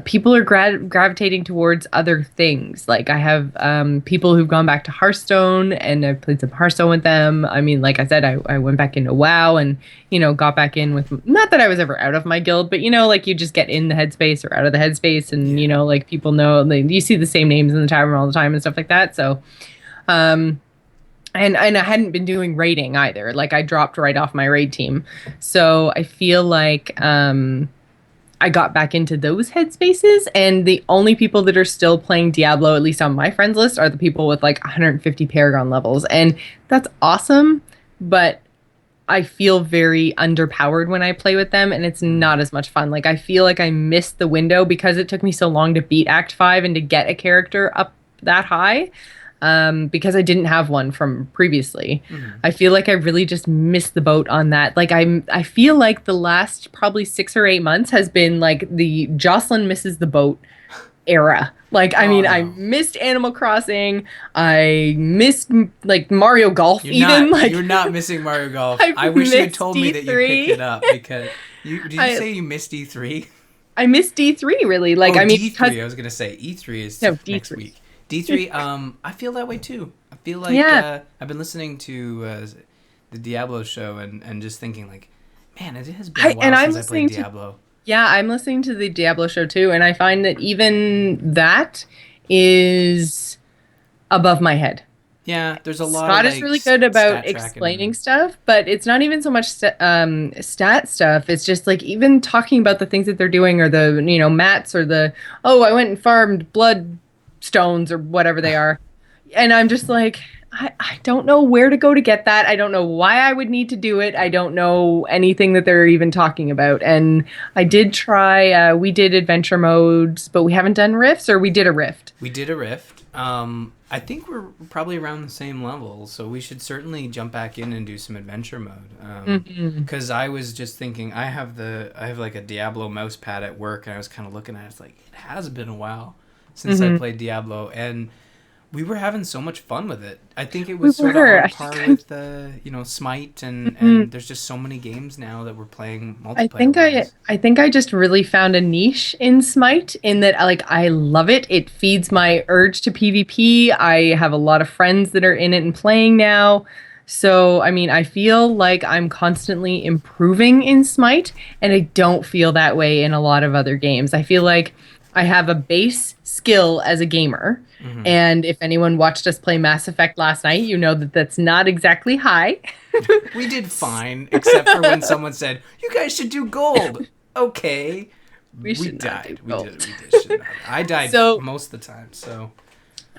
people are gravitating towards other things. Like I have people who've gone back to Hearthstone, and I've played some Hearthstone with them. I mean, like I said, I went back into WoW and got back in with, not that I was ever out of my guild, but like you just get in the headspace or out of the headspace, and Yeah, like people know, like, you see the same names in the tavern all the time and stuff like that. So um and I hadn't been doing raiding either. Like I dropped right off my raid team. So I feel like I got back into those headspaces, and the only people that are still playing Diablo, at least on my friends list, are the people with like 150 Paragon levels. And that's awesome, but I feel very underpowered when I play with them, and it's mm. not as much fun. Like I feel like I missed the window because it took me so long to beat Act 5 and to get a character up that high, because I didn't have one from previously. Mm-hmm. I feel like I really just missed the boat on that. Like I feel like the last probably 6 or 8 months has been like the Jocelyn misses the boat era. Like, I Oh mean, I no, missed Animal Crossing. I missed like Mario Golf you're even. not. Like You're not missing Mario Golf. I I wish you had missed told me that you picked it D3. up because you did. You I say you missed D3? I missed D3 really. Like Oh, I mean, because D3. I was gonna say E3 is no, next D3. week. D3. I feel that way too. I feel like Yeah. I've been listening to the Diablo show and just thinking like, man, it has been a I and while I'm since I played listening to Diablo. Yeah, I'm listening to the Diablo show too, and I find that even that is above my head. Yeah, there's a lot of Scott is like really good about stat tracking explaining and stuff, but it's not even so much stat stuff. It's just like even talking about the things that they're doing, or the mats, or the, oh, I went and farmed blood stones or whatever they are, and I'm just like, I don't know where to go to get that. I don't know why I would need to do it. I don't know anything that they're even talking about. And I did try. We did adventure modes, but we haven't done rifts, or we did a rift. we did a rift. I think we're probably around the same level, so we should certainly jump back in and do some adventure mode. Hmm. Because I was just thinking, I have like a Diablo mouse pad at work, and I was kind of looking at it. It's like it has been a while since I Hmm. played Diablo, and we were having so much fun with it. I think it We was sort of were. on par with Smite, and Mhm. there's just so many games now that we're playing I multiplayer think I wise. I think I just really found a niche in Smite, in that like I love it. It feeds my urge to PvP. I have a lot of friends that are in it and playing now. So, I mean, I feel like I'm constantly improving in Smite, and I don't feel that way in a lot of other games. I feel like I have a base skill as a gamer. Hmm. And if anyone watched us play Mass Effect last night, you know that that's not exactly high. We did fine, except for when someone said, "You guys should do gold." Okay, We we should not do died. We did. gold. We did. Should not. I died So, most of the time. So.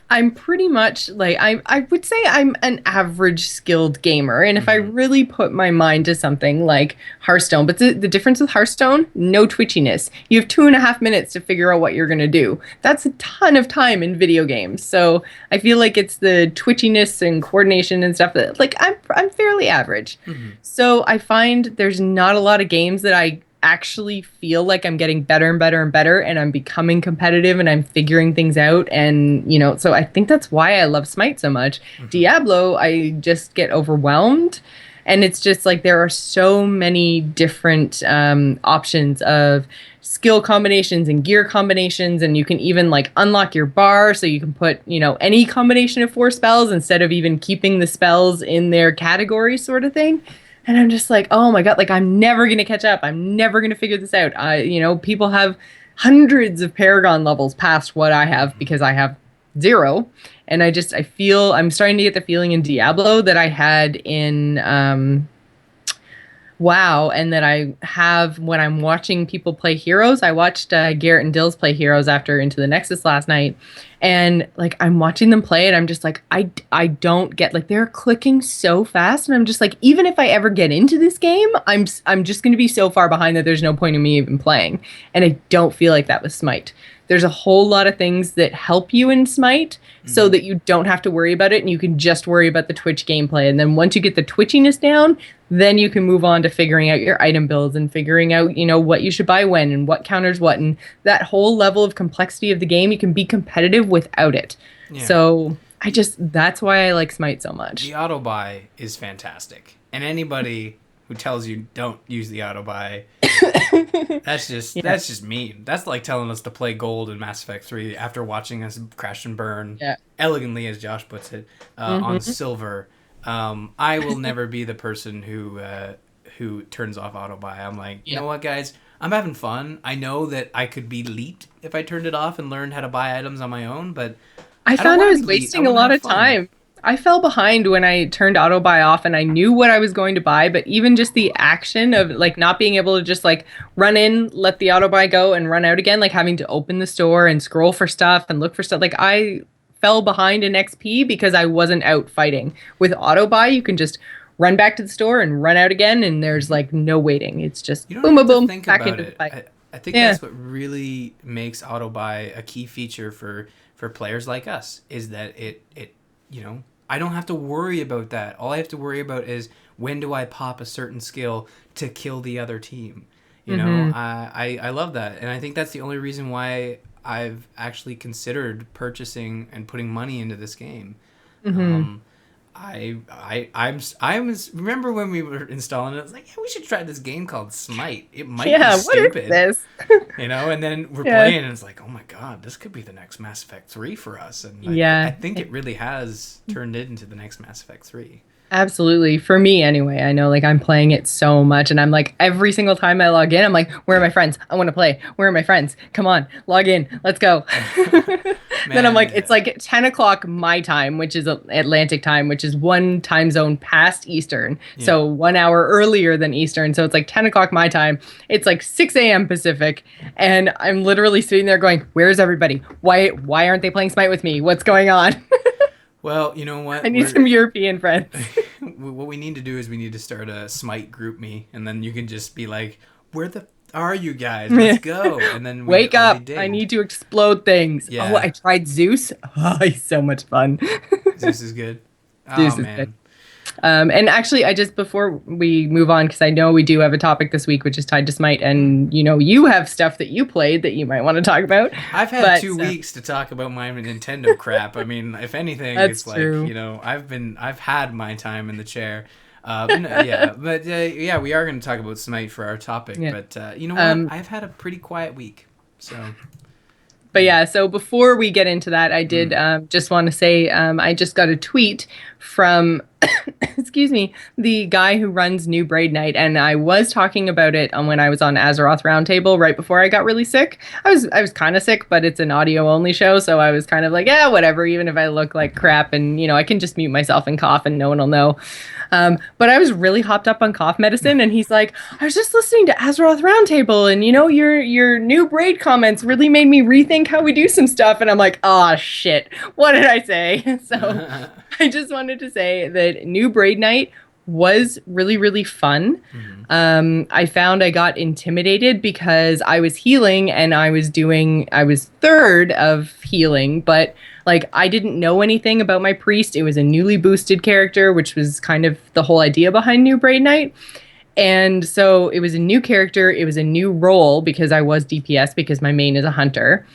I'm pretty much like I would say I'm an average skilled gamer, and if I Hmm. really put my mind to something like Hearthstone, but the difference with Hearthstone, no twitchiness. You have 2.5 minutes to figure out what you're gonna do. That's a ton of time in video games. So I feel like it's the twitchiness and coordination and stuff that like I'm fairly average. Hmm. So I find there's not a lot of games that I actually feel like I'm getting better and better and better and I'm becoming competitive and I'm figuring things out and so I think that's why I love Smite so much. Hmm. Diablo, I just get overwhelmed and it's just like there are so many different options of skill combinations and gear combinations and you can even like unlock your bar so you can put any combination of 4 spells instead of even keeping the spells in their category sort of thing. And I'm just like, oh my God, like I'm never gonna catch up. I'm never gonna figure this out. People have hundreds of Paragon levels past what I have Hmm. because I have zero. And I feel I'm starting to get the feeling in Diablo that I had in WoW, and that I have when I'm watching people play Heroes. I watched Garrett and Dills play Heroes after Into the Nexus last night, and like I'm watching them play, and I'm just like, I don't get like they're clicking so fast, and I'm just like, even if I ever get into this game, I'm just going to be so far behind that there's no point in me even playing, and I don't feel like that with Smite. There's a whole lot of things that help you in Smite so Hmm. that you don't have to worry about it and you can just worry about the Twitch gameplay. And then once you get the twitchiness down, then you can move on to figuring out your item builds and figuring out, what you should buy when and what counters what. And that whole level of complexity of the game, you can be competitive without it. Yeah. So The that's why I like Smite so the much. auto buy is fantastic, and anybody who tells you don't use the auto buy, Yeah. that's just mean. That's like telling us to play gold in Mass Effect 3 after watching us crash and burn Yeah. elegantly, as Josh puts it, on Hmm. silver. I will never be the person who turns off auto buy. I'm like, you Yeah. know what, guys? I'm having fun. I know that I could be elite if I turned it off and learned how to buy items on my own, but I I don't found I want to was be elite. I wasting a want to lot have of fun. time. I fell behind when I turned auto buy off and I knew what I was going to buy, but even just the action of like not being able to just like run in, let the auto buy go and run out again, like having to open the store and scroll for stuff and look for stuff. Like I fell behind in XP because I wasn't out fighting. With auto buy, you can just run back to the store and run out again and there's Mhm. like no waiting. It's just You don't boom even have boom to boom think back about into the it. fight. I think Yeah. that's what really makes auto buy a key feature for players like us is that it I don't have to worry about that. All I have to worry about is when do I pop a certain skill to kill the other team. Mhm. I love that, and I think that's the only reason why I've actually considered purchasing and putting money into this game. Mhm. Um, I remember when we were installing it. I was like, yeah, we should try this game called Smite. It might be Yeah, what is stupid, this? and then we're Yeah. playing, and it's like, oh my god, this could be the next Mass Effect 3 for us. And I Yeah. think it really has turned it into the next Mass Effect 3. Absolutely. For me, anyway, I know like I'm playing it so much, and I'm like every single time I log in, I'm like, where are my friends? I want to play. Where are my friends? Come on, log in. Let's go. Then I'm Man, like, it's like 10 o'clock my time, which is Atlantic time, which is one time zone past Eastern. yeah. So 1 hour earlier than Eastern. So it's like 10 o'clock my time. It's like 6 a.m. Pacific. And I'm literally sitting there going, where's everybody? Why aren't they playing Smite with me? What's going on? Well, you know I what? need some European friends. What we need to do is we need to start a Smite group me, and then you can just be like, "Where the are you guys? Let's go!" And then we Wake all be up. I dinged. need to explode things. Oh, Yeah, I tried Zeus. Oh, he's so much fun. Zeus is good. Oh Zeus is good. man, And actually, I just before we move on, because I know we do have a topic this week which is tied to Smite, and you have stuff that you played that you might want to talk about. I've had But 2 weeks to talk about my Nintendo crap. I mean, if anything, that's it's like true. I've had my time in the chair. No, yeah, but yeah, we are going to talk about Smite for our topic. Yeah. But you know what? Um, I've had a pretty quiet week, so But yeah, so before we get into that, I did mm, just want to say I just got a tweet from, excuse me, the guy who runs New Braid Night, and I was talking about it when I was on Azeroth Roundtable right before I got really sick. I was kind of sick, but it's an audio only show, so I was kind of like, yeah, whatever. Even if I look like crap, and I can just mute myself and cough, and no one will know. But I was really hopped up on cough medicine, and he's like, I was just listening to Azeroth Roundtable, and your new braid comments really made me rethink how we do some stuff. And I'm like, oh shit, what did I say? So I just wanted to say that New Braid Night was really, really fun. I found I got intimidated because I was healing and I was third of healing, but like I didn't know anything about my priest. It was a newly boosted character, which was kind of the whole idea behind New Braid Night. And so it was a new character, it was a new role because I was DPS because my main is a hunter.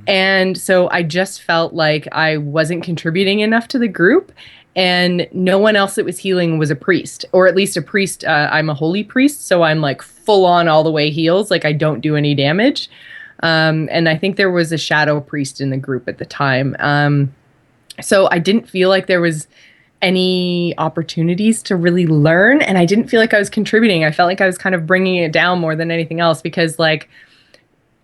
And so I just felt like I wasn't contributing enough to the group, and no one else that was healing was a priest, or at least a priest. I'm a holy priest, so I'm like full on all the way heals, like I don't do any damage. And I think there was a shadow priest in the group at the time. So I didn't feel like there was any opportunities to really learn, and I didn't feel like I was contributing. I felt like I was kind of bringing it down more than anything else, because like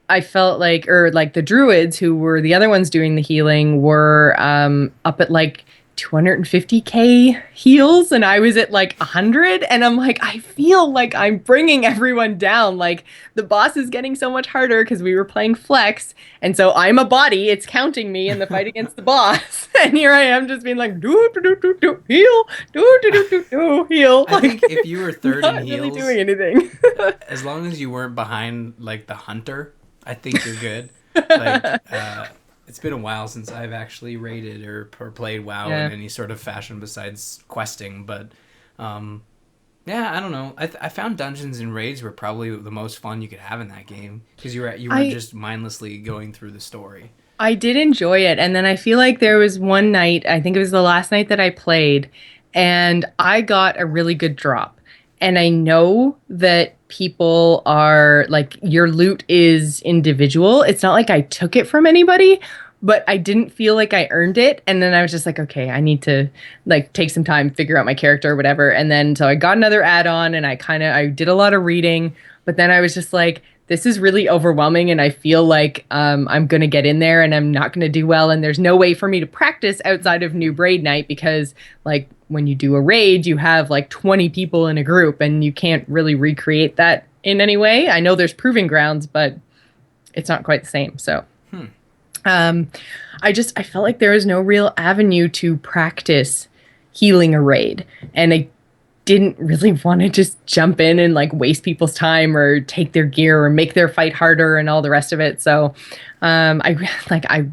I felt like, or like the druids who were the other ones doing the healing were up at like 250k heals, and I was at like 100, and I'm like, I feel like I'm bringing everyone down. Like the boss is getting so much harder because we were playing flex, and so I'm a body, it's counting me in the fight against the boss, and here I am just being like do heal, do heal. I think if you were third in not heals, really doing anything. as long as you weren't behind like the hunter, I think you're good. Like it's been a while since I've actually raided or played WoW in any sort of fashion besides questing, but yeah, I don't know. I found dungeons and raids were probably the most fun you could have in that game, because you were just mindlessly going through the story. I did enjoy it, and then I feel like there was one night, I think it was the last night that I played, and I got a really good drop. And I know that people are like, your loot is individual. It's not like I took it from anybody, but I didn't feel like I earned it. And then I was just like, okay, I need to like take some time, figure out my character or whatever. And then so I got another add-on, and I did a lot of reading, but then I was just like, this is really overwhelming, and I feel like I'm going to get in there and I'm not going to do well, and there's no way for me to practice outside of New Braid Night, because like when you do a raid, you have like 20 people in a group, and you can't really recreate that in any way. I know there's proving grounds, but it's not quite the same. So I felt like there was no real avenue to practice healing a raid, and I didn't really want to just jump in and like waste people's time or take their gear or make their fight harder and all the rest of it. So I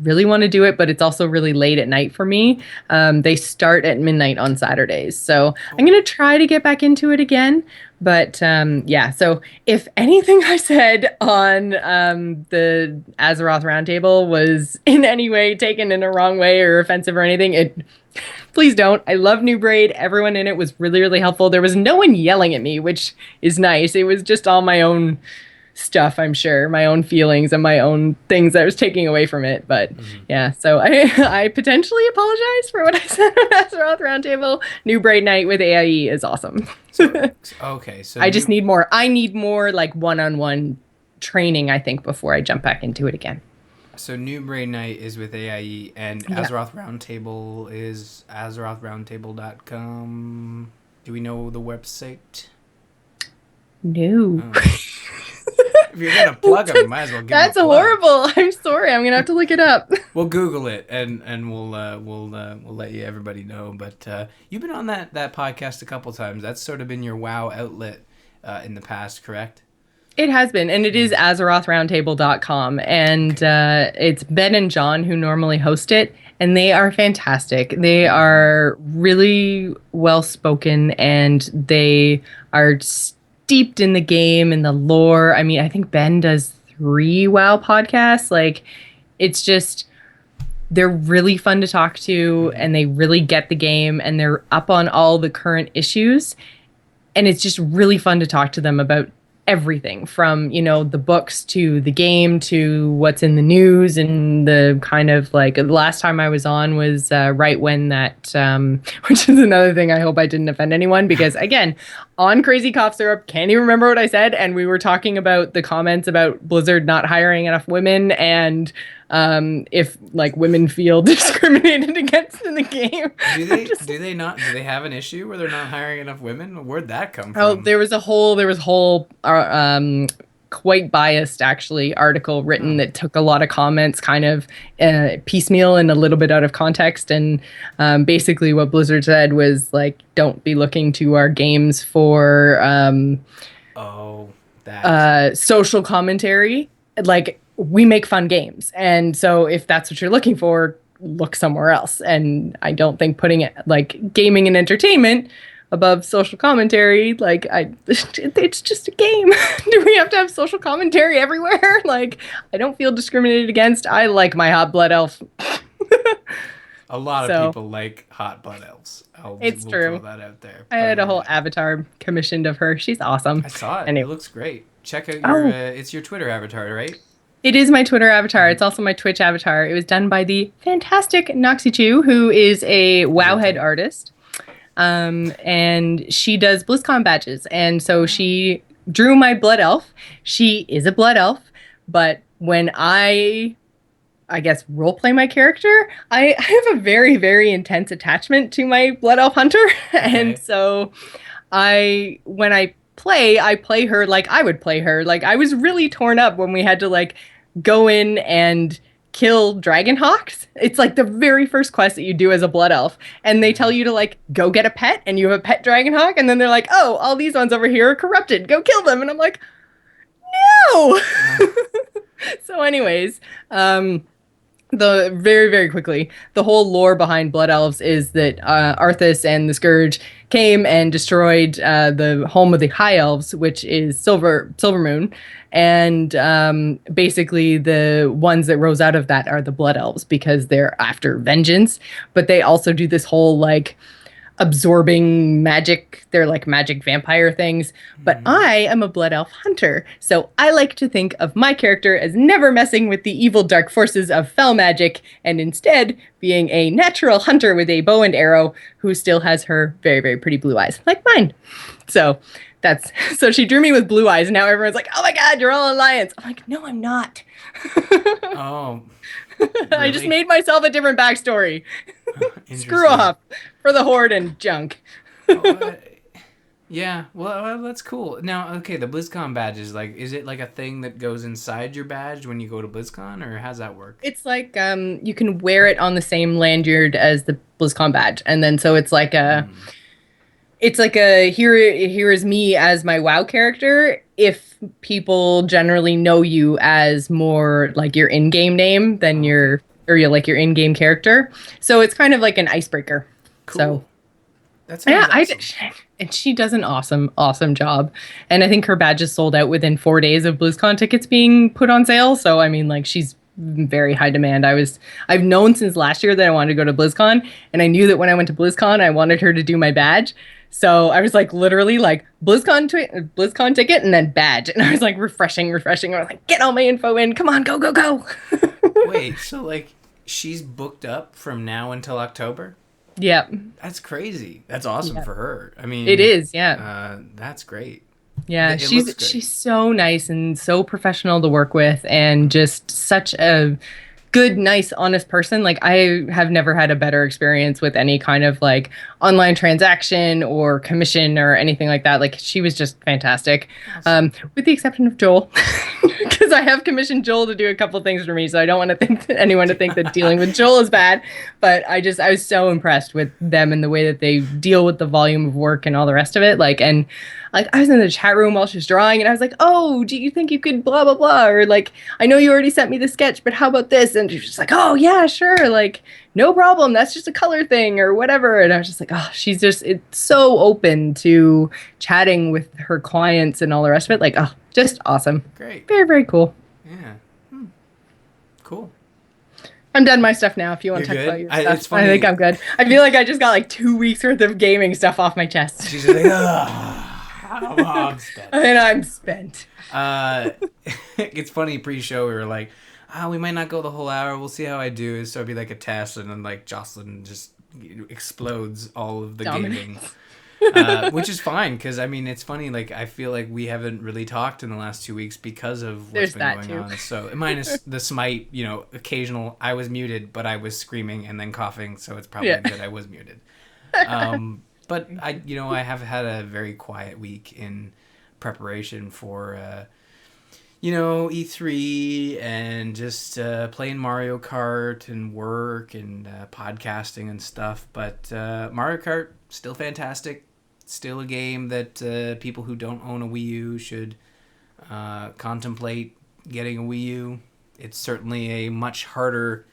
really want to do it, but it's also really late at night for me. They start at midnight on Saturdays, so I'm gonna try to get back into it again. But yeah, so if anything I said on the Azeroth Roundtable was in any way taken in a wrong way or offensive or anything, please don't. I love New Braid. Everyone in it was really, really helpful. There was no one yelling at me, which is nice. It was just all my own stuff, I'm sure, my own feelings and my own things I was taking away from it. But yeah, so I potentially apologize for what I said on Azeroth Roundtable. New Braid Night with AIE is awesome. Okay, so I just need more. I need more like one-on-one training, I think, before I jump back into it again. So New Braid Night is with AIE, and Azeroth Roundtable is azerothroundtable.com. Do we know the website? No. Oh. If you're gonna plug them, you might as well give That's them a plug. horrible. I'm sorry. I'm gonna have to look it up. We'll Google it, and we'll let everybody know. But you've been on that podcast a couple times. That's sort of been your WoW outlet in the past, correct? It has been, and it is azerothroundtable.com, and it's Ben and John who normally host it, and they are fantastic. They are really well-spoken, and they are steeped in the game and the lore. I mean, I think Ben does 3 WoW podcasts. Like, it's just, they're really fun to talk to, and they really get the game, and they're up on all the current issues, and it's just really fun to talk to them about everything from, the books to the game to what's in the news, and the kind of like the last time I was on was right when that, which is another thing. I hope I didn't offend anyone, because again, on Crazy Cough Syrup, can't even remember what I said. And we were talking about the comments about Blizzard not hiring enough women, and if like women feel discriminated against in the game. Do they have an issue where they're not hiring enough women? Where'd that come from? Oh, there was a whole quite biased actually article written that took a lot of comments kind of piecemeal and a little bit out of context, and basically what Blizzard said was like, don't be looking to our games for social commentary. Like, we make fun games, and so if that's what you're looking for, look somewhere else. And I don't think putting it like gaming and entertainment above social commentary, like it's just a game. Do we have to have social commentary everywhere? Like, I don't feel discriminated against. I like my hot blood elf. A lot of people like hot blood elves. We'll true. Throw that out there. I had a whole avatar commissioned of her. She's awesome. I saw it. Anyway. It looks great. Check out your it's your Twitter avatar, right? It is my Twitter avatar. It's also my Twitch avatar. It was done by the fantastic Noxy2, who is a Wowhead artist. And she does BlizzCon badges. And so she drew my blood elf. She is a blood elf. But when I guess, roleplay my character, I have a very, very intense attachment to my blood elf hunter. Okay. And so when I play her like I would play her. Like, I was really torn up when we had to like go in and kill dragon hawks. It's like the very first quest that you do as a blood elf, and they tell you to like go get a pet, and you have a pet dragon hawk, and then they're like, oh, all these ones over here are corrupted, go kill them. And I'm like, no. So anyways, the very, very quickly, the whole lore behind Blood Elves is that Arthas and the Scourge came and destroyed the home of the High Elves, which is Silvermoon, and basically the ones that rose out of that are the Blood Elves, because they're after vengeance, but they also do this whole like absorbing magic. They're like magic vampire things, but I am a blood elf hunter, so I like to think of my character as never messing with the evil dark forces of fell magic, and instead being a natural hunter with a bow and arrow who still has her very, very pretty blue eyes like mine. So she drew me with blue eyes, and now everyone's like, oh my god, you're all alliance. I'm like, no, I'm not. Oh, really? I just made myself a different backstory. Screw off for the horde and junk. Yeah, well, that's cool. Now, okay, the BlizzCon badge is like, is it like a thing that goes inside your badge when you go to BlizzCon, or how's that work? It's like you can wear it on the same lanyard as the BlizzCon badge, and then so it's like a here is me as my WoW character. If people generally know you as more like your in-game name than your in-game character, so it's kind of like an icebreaker. Cool. So that's awesome. And she does an awesome job. And I think her badge is sold out within 4 days of BlizzCon tickets being put on sale. So I mean, like, she's very high demand. I've known since last year that I wanted to go to BlizzCon, and I knew that when I went to BlizzCon, I wanted her to do my badge. So I was like, literally like BlizzCon ticket and then badge. And I was like refreshing. I was like, get all my info in. Come on, go. Wait, so like she's booked up from now until October? Yep. That's crazy. That's awesome for her. I mean, it is. Yeah. That's great. Yeah. She's so nice and so professional to work with, and just such a good, nice, honest person. Like, I have never had a better experience with any kind of like online transaction or commission or anything like that. Like, she was just fantastic. Awesome. With the exception of Joel, because I have commissioned Joel to do a couple things for me, so I don't want to think that dealing with Joel is bad. But I was so impressed with them and the way that they deal with the volume of work and all the rest of it. Like, and like, I was in the chat room while she was drawing, and I was like, oh, do you think you could blah, blah, blah? Or like, I know you already sent me the sketch, but how about this? And she was just like, oh, yeah, sure. Like, no problem. That's just a color thing or whatever. And I was just like, oh, it's so open to chatting with her clients and all the rest of it. Like, oh, just awesome. Great. Very, very cool. Yeah. Cool. I'm done my stuff now. If you want to talk about your stuff, it's funny. I think I'm good. I feel like I just got like 2 weeks worth of gaming stuff off my chest. She's just like, I'm spent. And I'm spent. Uh, it's funny, pre-show we were like, we might not go the whole hour. We'll see how I do. So it'd be like a test, and then like Jocelyn just explodes all of the gaming. Dominates. Which is fine, because I mean it's funny, like I feel like we haven't really talked in the last 2 weeks because of what's There's been that going too. on. So minus the Smite, occasional I was muted but I was screaming and then coughing, so it's probably Yeah. good I was muted. But I have had a very quiet week in preparation for E3 and just playing Mario Kart and work and podcasting and stuff. But Mario Kart, still fantastic. Still a game that people who don't own a Wii U should contemplate getting a Wii U. It's certainly a much harder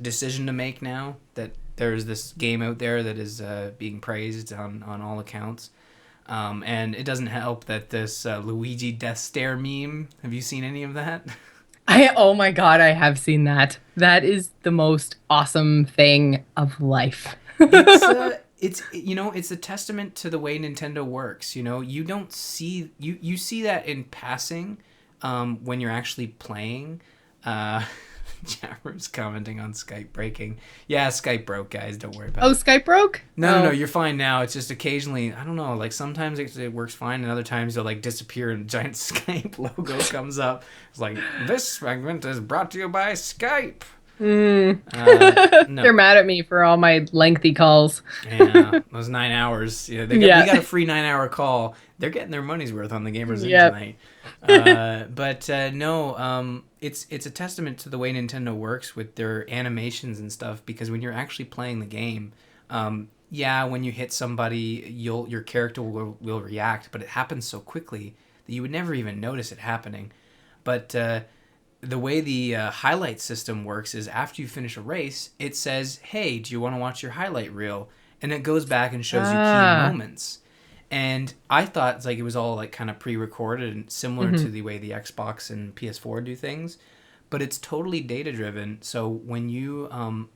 decision to make now that there's this game out there that is being praised on all accounts. And it doesn't help that this Luigi Death Stare meme. Have you seen any of that? Oh my God, I have seen that. That is the most awesome thing of life. It's a testament to the way Nintendo works. You don't see you see that in passing when you're actually playing. Jabber's commenting on Skype breaking. Yeah, Skype broke, guys. Don't worry about Oh, it. Skype broke? No, you're fine now. It's just occasionally, I don't know, like sometimes it works fine, and other times you'll like disappear and a giant Skype logo comes up. It's like, this segment is brought to you by Skype. No. They're mad at me for all my lengthy calls. Yeah, those 9 hours. Yeah, we got a free 9-hour call. They're getting their money's worth on the Gamers In Yep. tonight. No, it's a testament to the way Nintendo works with their animations and stuff. Because when you're actually playing the game, when you hit somebody, your character will react, but it happens so quickly that you would never even notice it happening. But the way the highlight system works is after you finish a race, it says, hey, do you want to watch your highlight reel? And it goes back and shows you key moments. And I thought it's like it was all like kind of pre-recorded and similar to the way the Xbox and PS4 do things. But it's totally data-driven. So when you when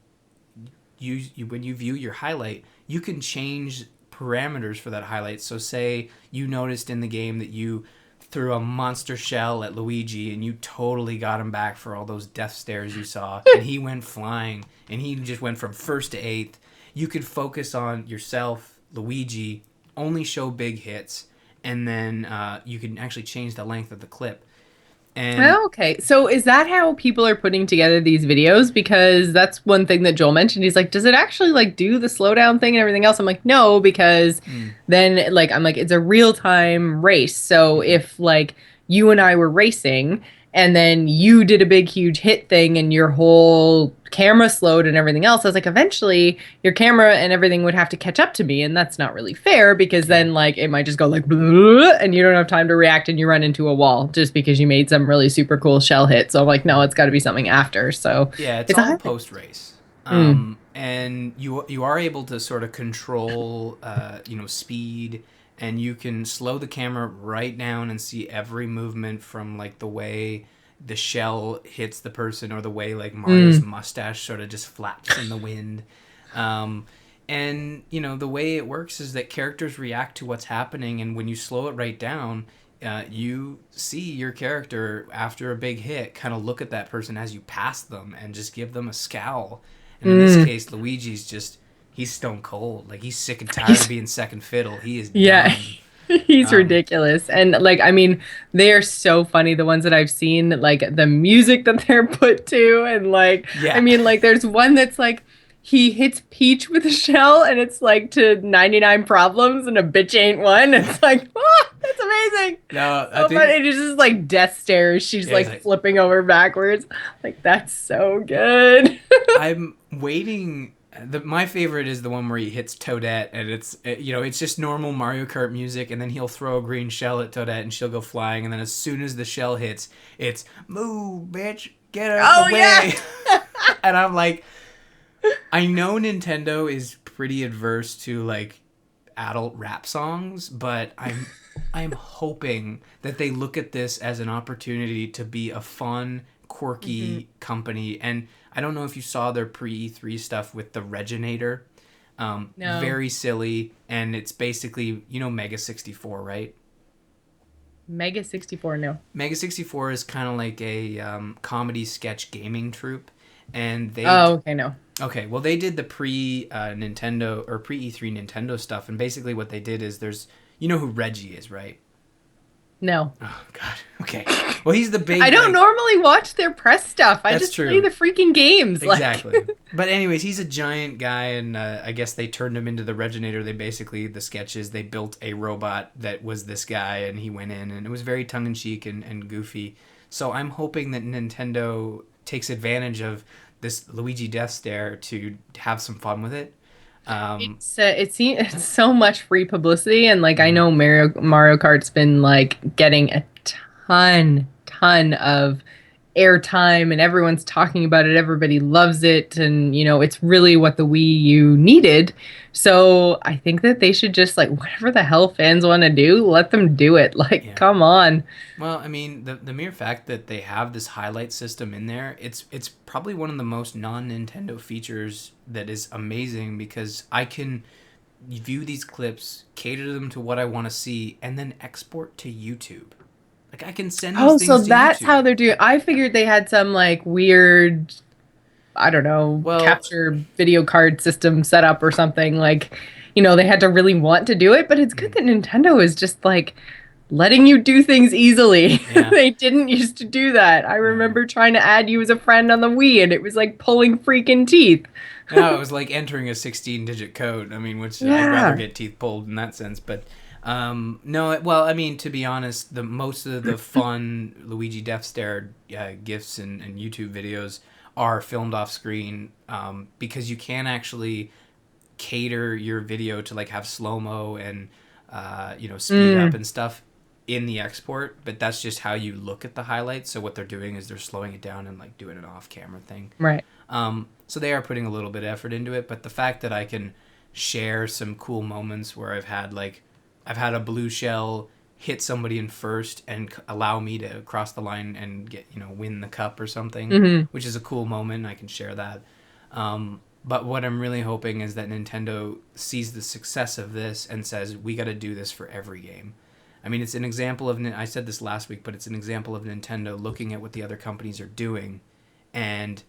you view your highlight, you can change parameters for that highlight. So say you noticed in the game that you threw a monster shell at Luigi and you totally got him back for all those death stares you saw, and he went flying and he just went from first to eighth. You could focus on yourself, Luigi, only show big hits, and then you can actually change the length of the clip. And Oh, okay. So is that how people are putting together these videos? Because that's one thing that Joel mentioned. He's like, does it actually like do the slowdown thing and everything else? I'm like, no, because then like I'm like, it's a real-time race. So if like you and I were racing and then you did a big huge hit thing and your whole camera slowed and everything else, I was like, eventually your camera and everything would have to catch up to me, and that's not really fair because then like it might just go like and you don't have time to react and you run into a wall just because you made some really super cool shell hit. So I'm like, no, it's got to be something after. So yeah, it's it's all a post race. Mm. And you are able to sort of control speed, and you can slow the camera right down and see every movement from like the way the shell hits the person or the way like Mario's mustache sort of just flaps in the wind. And the way it works is that characters react to what's happening, and when you slow it right down, you see your character after a big hit kind of look at that person as you pass them and just give them a scowl. And in this case, he's stone cold. Like, he's sick and tired of being second fiddle. He is Yeah. done. He's ridiculous. And like, I mean, they are so funny. The ones that I've seen, like the music that they're put to, and like, Yeah. I mean, like, there's one that's like, he hits Peach with a shell and it's like to 99 problems and a bitch ain't one. It's like, that's amazing. No, So funny. It is just like death stares. She's Yeah, like he's like- flipping over backwards. Like, that's so good. I'm waiting. My favorite is the one where he hits Toadette, and it's just normal Mario Kart music, and then he'll throw a green shell at Toadette, and she'll go flying, and then as soon as the shell hits, it's move, bitch, get out of the way. Yeah. And I'm like, I know Nintendo is pretty adverse to like adult rap songs, but I'm hoping that they look at this as an opportunity to be a fun, quirky company. And I don't know if you saw their pre-E3 stuff with the Reginator. No. Very silly, and it's basically, Mega 64, right? Mega 64, no. Mega 64 is kind of like a comedy sketch gaming troupe, and Oh, okay, no. okay, well, they did the pre Nintendo or pre E3 Nintendo stuff, and basically what they did is you know who Reggie is, right? No. Oh God. Okay. Well, he's the I big don't normally watch their press stuff. I That's just play true. the freaking games. Like, Exactly. But anyways, he's a giant guy, and I guess they turned him into the Reginator. The sketches, they built a robot that was this guy, and he went in, and it was very tongue in cheek and goofy. So I'm hoping that Nintendo takes advantage of this Luigi Death Stare to have some fun with it. it seems it's so much free publicity, and like I Mhm. know Mario Kart's been like getting a ton of airtime, and everyone's talking about it. Everybody loves it, and it's really what the Wii U needed. So I think that they should just like whatever the hell fans want to do, let them do it. Like, Yeah. come on. Well, I mean, the mere fact that they have this highlight system in there, it's probably one of the most non-Nintendo features that is amazing because I can view these clips, cater them to what I want to see, and then export to YouTube. Like I can send these Oh, so things to that's YouTube. how they're doing. I figured they had some like weird, I don't know, Well, capture video card system set up or something. Like, they had to really want to do it, but it's good mm, that Nintendo is just like letting you do things easily. yeah, They didn't used to do that. I no. remember trying to add you as a friend on the Wii, and it was like pulling freaking teeth. No, it was like entering a 16-digit code. I mean, which I'd rather Yeah. get teeth pulled in that sense. But no, well, I mean, to be honest, the most of the fun Luigi Death Stare gifs and YouTube videos are filmed off screen because you can actually cater your video to like have slow mo and speed up Mm, and stuff in the export. But that's just how you look at the highlights. So what they're doing is they're slowing it down and like doing an off camera thing. right. So they are putting a little bit of effort into it, but the fact that I can share some cool moments where I've had a blue shell hit somebody in first and allow me to cross the line and get win the cup or something, Hmm. which is a cool moment. I can share that. But what I'm really hoping is that Nintendo sees the success of this and says we got to do this for every game. I mean, it's an example of I said this last week, but it's an example of Nintendo looking at what the other companies are doing and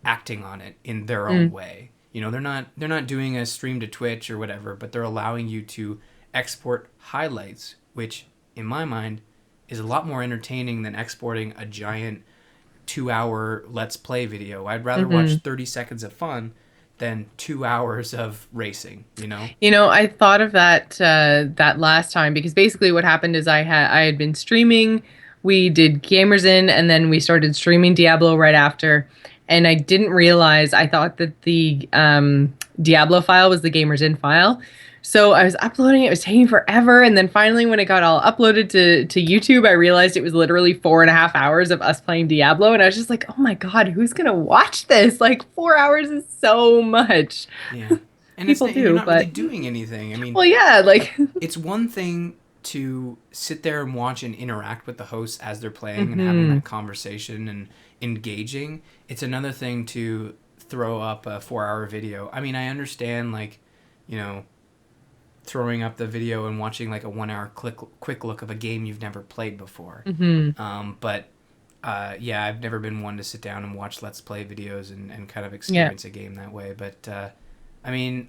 acting on it in their own Mm. way. They're not doing a stream to Twitch or whatever, but they're allowing you to export highlights, which in my mind is a lot more entertaining than exporting a giant 2-hour let's play video. I'd rather watch Hmm. 30 seconds of fun than 2 hours of racing, you know? I thought of that last time because basically what happened is I had been streaming. We did Gamers In, and then we started streaming Diablo right after. And I didn't realize I thought that the Diablo file was the Gamers In file. So I was uploading it, was taking forever, and then finally when it got all uploaded to YouTube, I realized it was literally 4.5 hours of us playing Diablo, and I was just like, oh my God, who's gonna watch this? Like 4 hours is so much. Yeah. People And you're do, not really but doing anything. I mean, well, yeah, like, it's one thing to sit there and watch and interact with the hosts as they're playing and having hmm that conversation and engaging. It's another thing to throw up a 4-hour video. I mean, I understand like, you know, throwing up the video and watching like a 1 hour quick look of a game you've never played before. hmm But yeah, I've never been one to sit down and watch Let's Play videos and kind of yeah, experience a game that way. But I mean,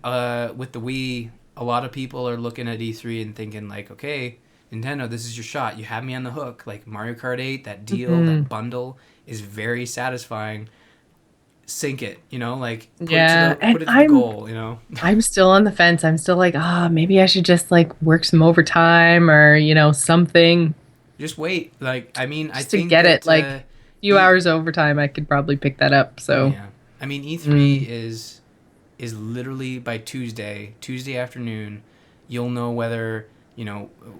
with the Wii, a lot of people are looking at E3 and thinking like, okay, Nintendo, this is your shot. You have me on the hook. Like Mario Kart 8, that deal, hmm that bundle is very satisfying. Sink it, like yeah, and put it to the I'm goal. I'm still on the fence. I'm still like, maybe I should just like work some overtime or something Just wait. Like, I mean, I just to think get it. that Like, few E hours overtime, I could probably pick that up. So, yeah. I mean, E3 mm, is literally by Tuesday afternoon, you'll know whether,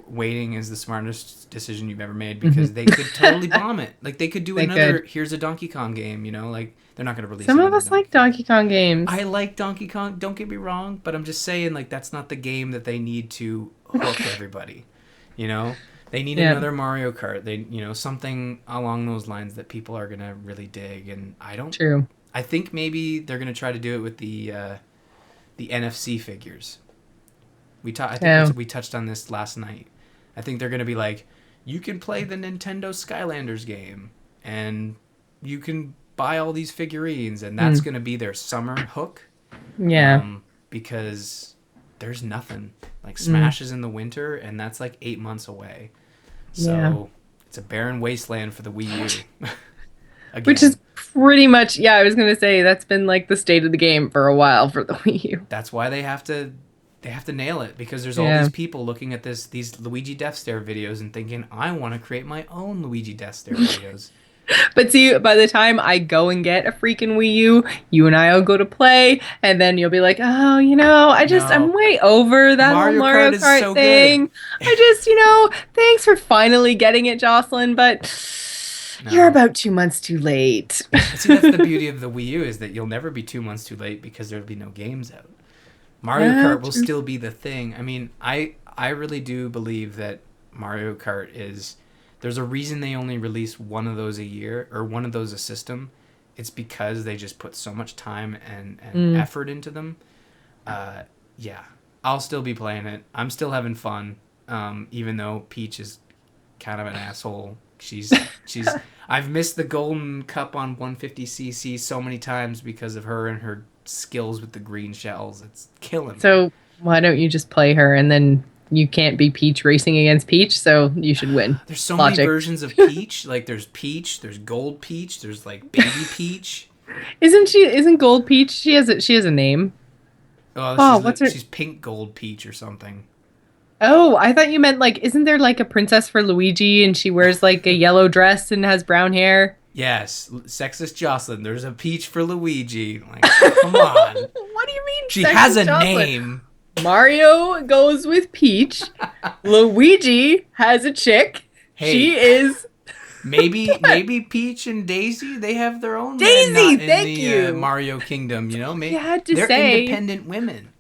waiting is the smartest decision you've ever made because mhm. they could totally bomb it. Like they could do They another could. here's a Donkey Kong game, like they're not going to release Some of another us like Donkey Kong game. Donkey Kong games. I like Donkey Kong, don't get me wrong, but I'm just saying like that's not the game that they need to hook everybody. You know? They need Yeah, another Mario Kart. They, something along those lines that people are going to really dig and true. I think maybe they're going to try to do it with the the NFC figures. I think we touched on this last night. I think they're going to be like, you can play the Nintendo Skylanders game, and you can buy all these figurines, and that's going to be their summer hook. Yeah. Because there's nothing. Like, Smash is in the winter, and that's like 8 months away. So it's a barren wasteland for the Wii U. Which is pretty much, I was going to say, that's been like the state of the game for a while for the Wii U. That's why they have to nail it, because there's all these people looking at these Luigi Death Stare videos and thinking, I want to create my own Luigi Death Stare videos. But see, by the time I go and get a freaking Wii U, you and I will go to play, and then you'll be like, oh, I'm way over that whole Mario Kart so thing. Thanks for finally getting it, Jocelyn, but you're about 2 months too late. See, that's the beauty of the Wii U, is that you'll never be 2 months too late because there'll be no games out. Mario Kart will still be the thing. I mean, I really do believe that Mario Kart is... There's a reason they only release one of those a year, or one of those a system. It's because they just put so much time and effort into them. I'll still be playing it. I'm still having fun, even though Peach is kind of an asshole. She's I've missed the golden cup on 150cc so many times because of her and her skills with the green shells. It's killing me. So why don't you just play her, and then you can't be Peach racing against Peach, so you should win. There's so many versions of Peach. Like, there's Peach, there's Gold Peach, there's like Baby Peach. Isn't Gold Peach? She has a name. She's Pink Gold Peach or something. Oh, I thought you meant, like, isn't there like a princess for Luigi, and she wears like a yellow dress and has brown hair? Yes, sexist Jocelyn. There's a Peach for Luigi. Like, come on. What do you mean? She has a name. Mario goes with Peach. Luigi has a chick. Hey, she is maybe Peach and Daisy, they have their own Daisy. Thank you. Mario Kingdom, Maybe you had to they're say independent women.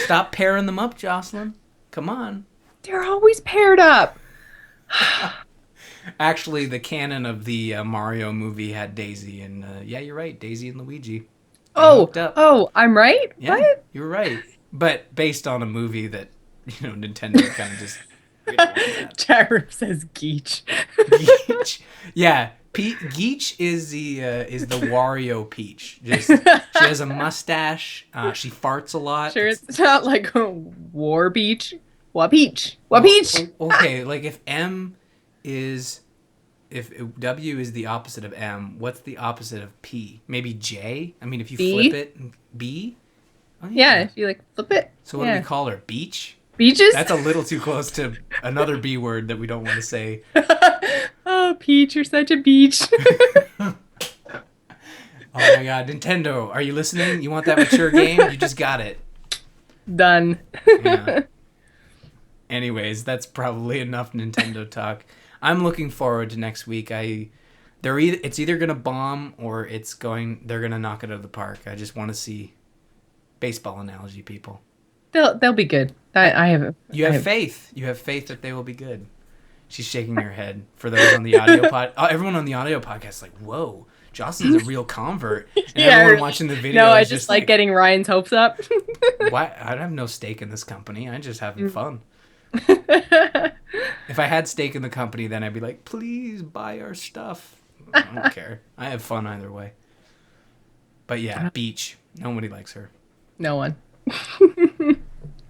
Stop pairing them up, Jocelyn. Come on. They're always paired up. Actually, the canon of the Mario movie had Daisy, and you're right, Daisy and Luigi. Oh, I'm right? Yeah, what? You're right. But based on a movie that, Nintendo kind of just... Chatroom says Geech. Geech. Yeah, Geech is the Wario Peach. She has a mustache. She farts a lot. Sure, it's not like a War Beach. Wapeach. Wapeach. Okay, like if W is the opposite of M, what's the opposite of P? Maybe J? I mean, if you flip it, B? Oh, yeah, if you like flip it. So what do we call her? Beach? Beaches? That's a little too close to another B word that we don't want to say. Oh, Peach, you're such a beach. Oh my god, Nintendo, are you listening? You want that mature game? You just got it. Done. Yeah. Anyways, that's probably enough Nintendo talk. I'm looking forward to next week. It's either gonna bomb or they're gonna knock it out of the park. I just want to see baseball analogy, people. They'll be good. You have faith. You have faith that they will be good. She's shaking her head. For those on the audio everyone on the audio podcast is like, whoa, Jocelyn's a real convert. And everyone watching the video no, I is just like getting Ryan's hopes up. Why? I have no stake in this company. I'm just having fun. If I had stake in the company, then I'd be like, please buy our stuff. I don't care. I have fun either way. But yeah, Beach. Nobody likes her. No one.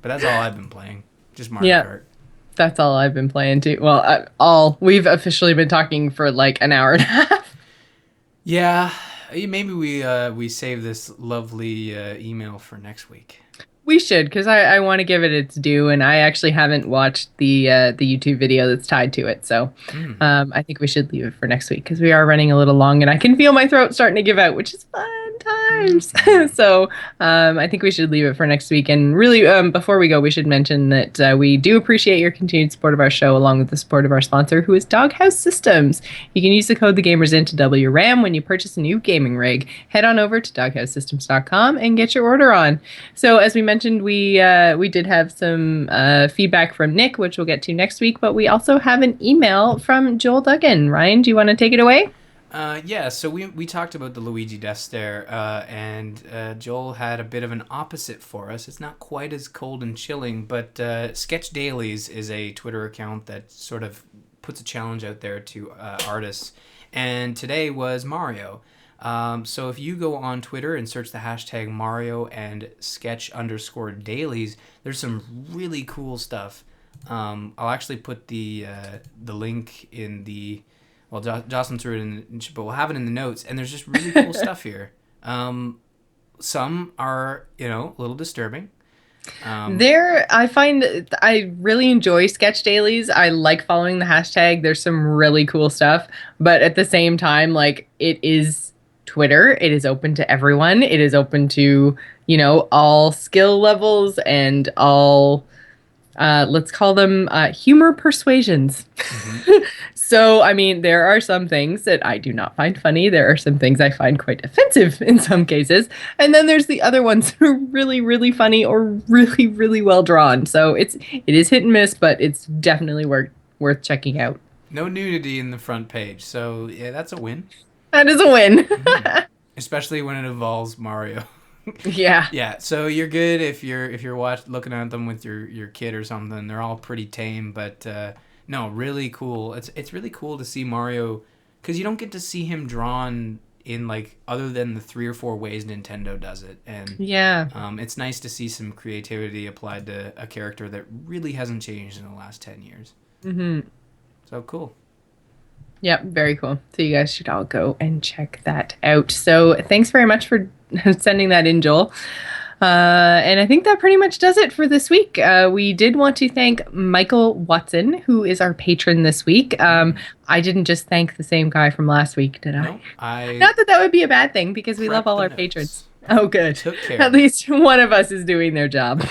But that's all I've been playing. Just Mario Kart. That's all I've been playing too. Well, we've officially been talking for like an hour and a half. Yeah, maybe we save this lovely email for next week. We should, because I want to give it its due, and I actually haven't watched the YouTube video that's tied to it. So I think we should leave it for next week, because we are running a little long, and I can feel my throat starting to give out, which is fun times. So I think we should leave it for next week. And really, before we go, we should mention that we do appreciate your continued support of our show, along with the support of our sponsor, who is Doghouse Systems. You can use the code TheGamersIn to double your RAM when you purchase a new gaming rig. Head on over to doghousesystems.com and get your order on. So as we mentioned, we did have some feedback from Nick, which we'll get to next week, but we also have an email from Joel Duggan. Ryan, do you want to take it away? Yeah, so we talked about the Luigi Death Stare, and Joel had a bit of an opposite for us. It's not quite as cold and chilling, but Sketch Dailies is a Twitter account that sort of puts a challenge out there to artists. And today was Mario. So if you go on Twitter and search the hashtag Mario and sketch_dailies, there's some really cool stuff. I'll actually put the link in the well, Jocelyn threw it in, but we'll have it in the notes. And there's just really cool stuff here. Some are, a little disturbing. I find I really enjoy sketch dailies. I like following the hashtag. There's some really cool stuff, but at the same time, like it is Twitter. It is open to everyone. It is open to, all skill levels and all let's call them humor persuasions. Mm-hmm. So, I mean, there are some things that I do not find funny. There are some things I find quite offensive in some cases. And then there's the other ones that are really, really funny or really, really well drawn. So it is hit and miss, but it's definitely worth checking out. No nudity in the front page. So, yeah, that's a win. That is a win. Mm-hmm. Especially when it involves Mario. Yeah. Yeah, so you're good if you're looking at them with your kid or something. They're all pretty tame, but no, really cool. It's really cool to see Mario because you don't get to see him drawn in like other than the 3 or 4 ways Nintendo does it, and yeah, it's nice to see some creativity applied to a character that really hasn't changed in the last 10 years. Mm-hmm. So cool. Yep, very cool. So you guys should all go and check that out. So thanks very much for sending that in, Joel. And I think that pretty much does it for this week. We did want to thank Michael Watson, who is our patron this week. I didn't just thank the same guy from last week, did I? No, Not that that would be a bad thing because we love all our patrons. Oh, good. Took care. At least one of us is doing their job.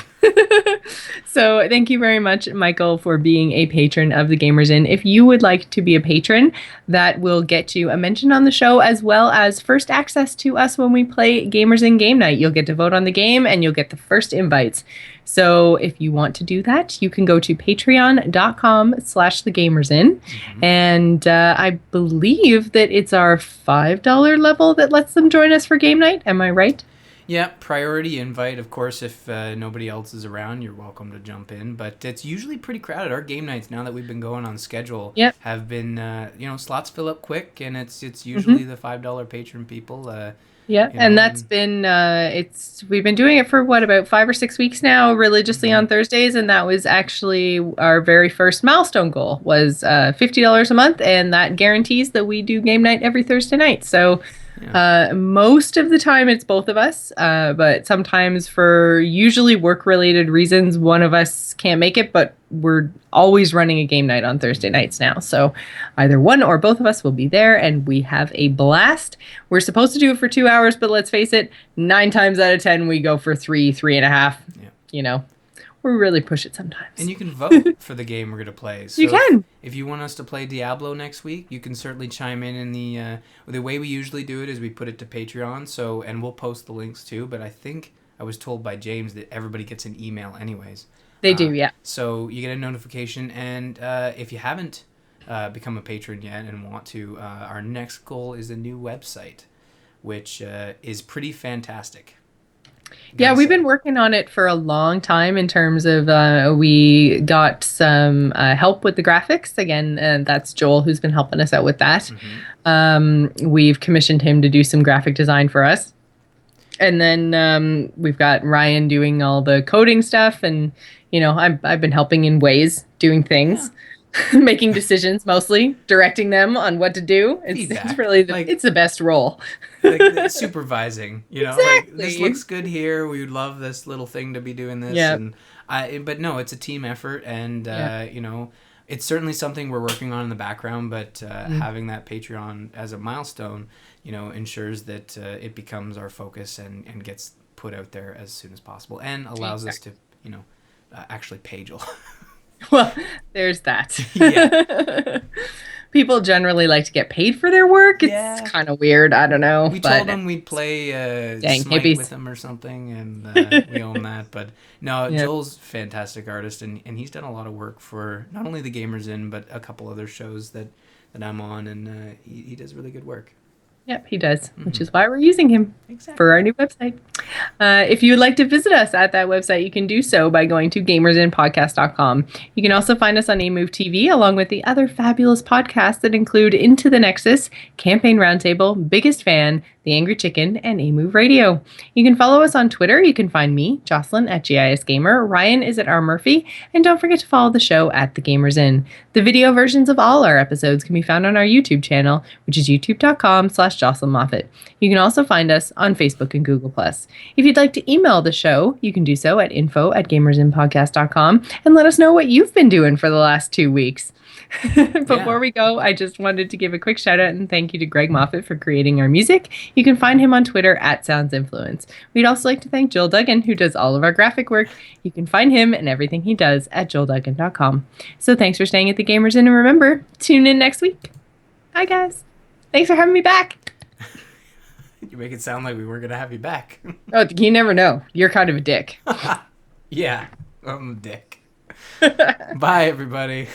So thank you very much, Michael, for being a patron of the Gamers Inn. If you would like to be a patron, that will get you a mention on the show as well as first access to us when we play Gamers Inn Game Night. You'll get to vote on the game and you'll get the first invites. So if you want to do that, you can go to patreon.com/thegamersin. Mm-hmm. And I believe that it's our $5 level that lets them join us for game night. Am I right? Yeah, priority invite. Of course, if nobody else is around, you're welcome to jump in. But it's usually pretty crowded. Our game nights, now that we've been going on schedule, have been, slots fill up quick, and it's usually the $5 patron people. And that's been we've been doing it for about 5 or 6 weeks now, religiously on Thursdays, and that was actually our very first milestone goal was $50 a month, and that guarantees that we do game night every Thursday night. So most of the time it's both of us, but sometimes for usually work-related reasons, one of us can't make it, but we're always running a game night on Thursday nights now. So either one or both of us will be there, and we have a blast. We're supposed to do it for 2 hours, but let's face it, 9 times out of 10, we go for 3.5. Yeah. We really push it sometimes. And you can vote for the game we're going to play. So you can. If you want us to play Diablo next week, you can certainly chime in the way we usually do it is we put it to Patreon, and we'll post the links too, but I think I was told by James that everybody gets an email anyways. They do, yeah. So you get a notification, and if you haven't become a patron yet and want to, our next goal is a new website, which is pretty fantastic. Yeah, we've been working on it for a long time in terms of we got some help with the graphics. Again, that's Joel who's been helping us out with that. Mm-hmm. We've commissioned him to do some graphic design for us. And then we've got Ryan doing all the coding stuff. And, I've been helping in ways, doing things. Yeah. Making decisions, mostly directing them on what to do. It's really it's the best role. Like supervising, exactly. Like this looks good here. We would love this little thing to be doing this. Yeah. And but no, it's a team effort, and it's certainly something we're working on in the background. But having that Patreon as a milestone, ensures that it becomes our focus and gets put out there as soon as possible, and allows us to actually pay Joel. Well, there's that. Yeah. people generally like to get paid for their work. It's kind of weird. I don't know. We told them we'd play Smite hippies. with them or something, and we own that. But no, Yeah. Joel's a fantastic artist, and he's done a lot of work for not only the Gamers Inn, but a couple other shows that I'm on, and he does really good work. Yep, he does, which is why we're using him Exactly. for our new website. If you would like to visit us at that website, you can do so by going to gamersinpodcast.com. You can also find us on eMove TV, along with the other fabulous podcasts that include Into the Nexus, Campaign Roundtable, Biggest Fan, The Angry Chicken, and eMove Radio. You can follow us on Twitter. You can find me, Jocelyn, at GIS Gamer. Ryan is at R. Murphy. And don't forget to follow the show at The Gamers Inn. The video versions of all our episodes can be found on our YouTube channel, which is youtube.com/Jocelyn Moffat. You can also find us on Facebook and Google+. If you'd like to email the show, you can do so at info@gamersinpodcast.com and let us know what you've been doing for the last 2 weeks. Before we go, I just wanted to give a quick shout out and thank you to Greg Moffat for creating our music. You can find him on Twitter at SoundsInfluence. We'd also like to thank Joel Duggan, who does all of our graphic work. You can find him and everything he does at joelduggan.com. So thanks for staying at the Gamers Inn, and remember, tune in next week. Bye, guys. Thanks for having me back. You make it sound like we were going to have you back. Oh, you never know. You're kind of a dick. Yeah, I'm a dick. Bye, everybody.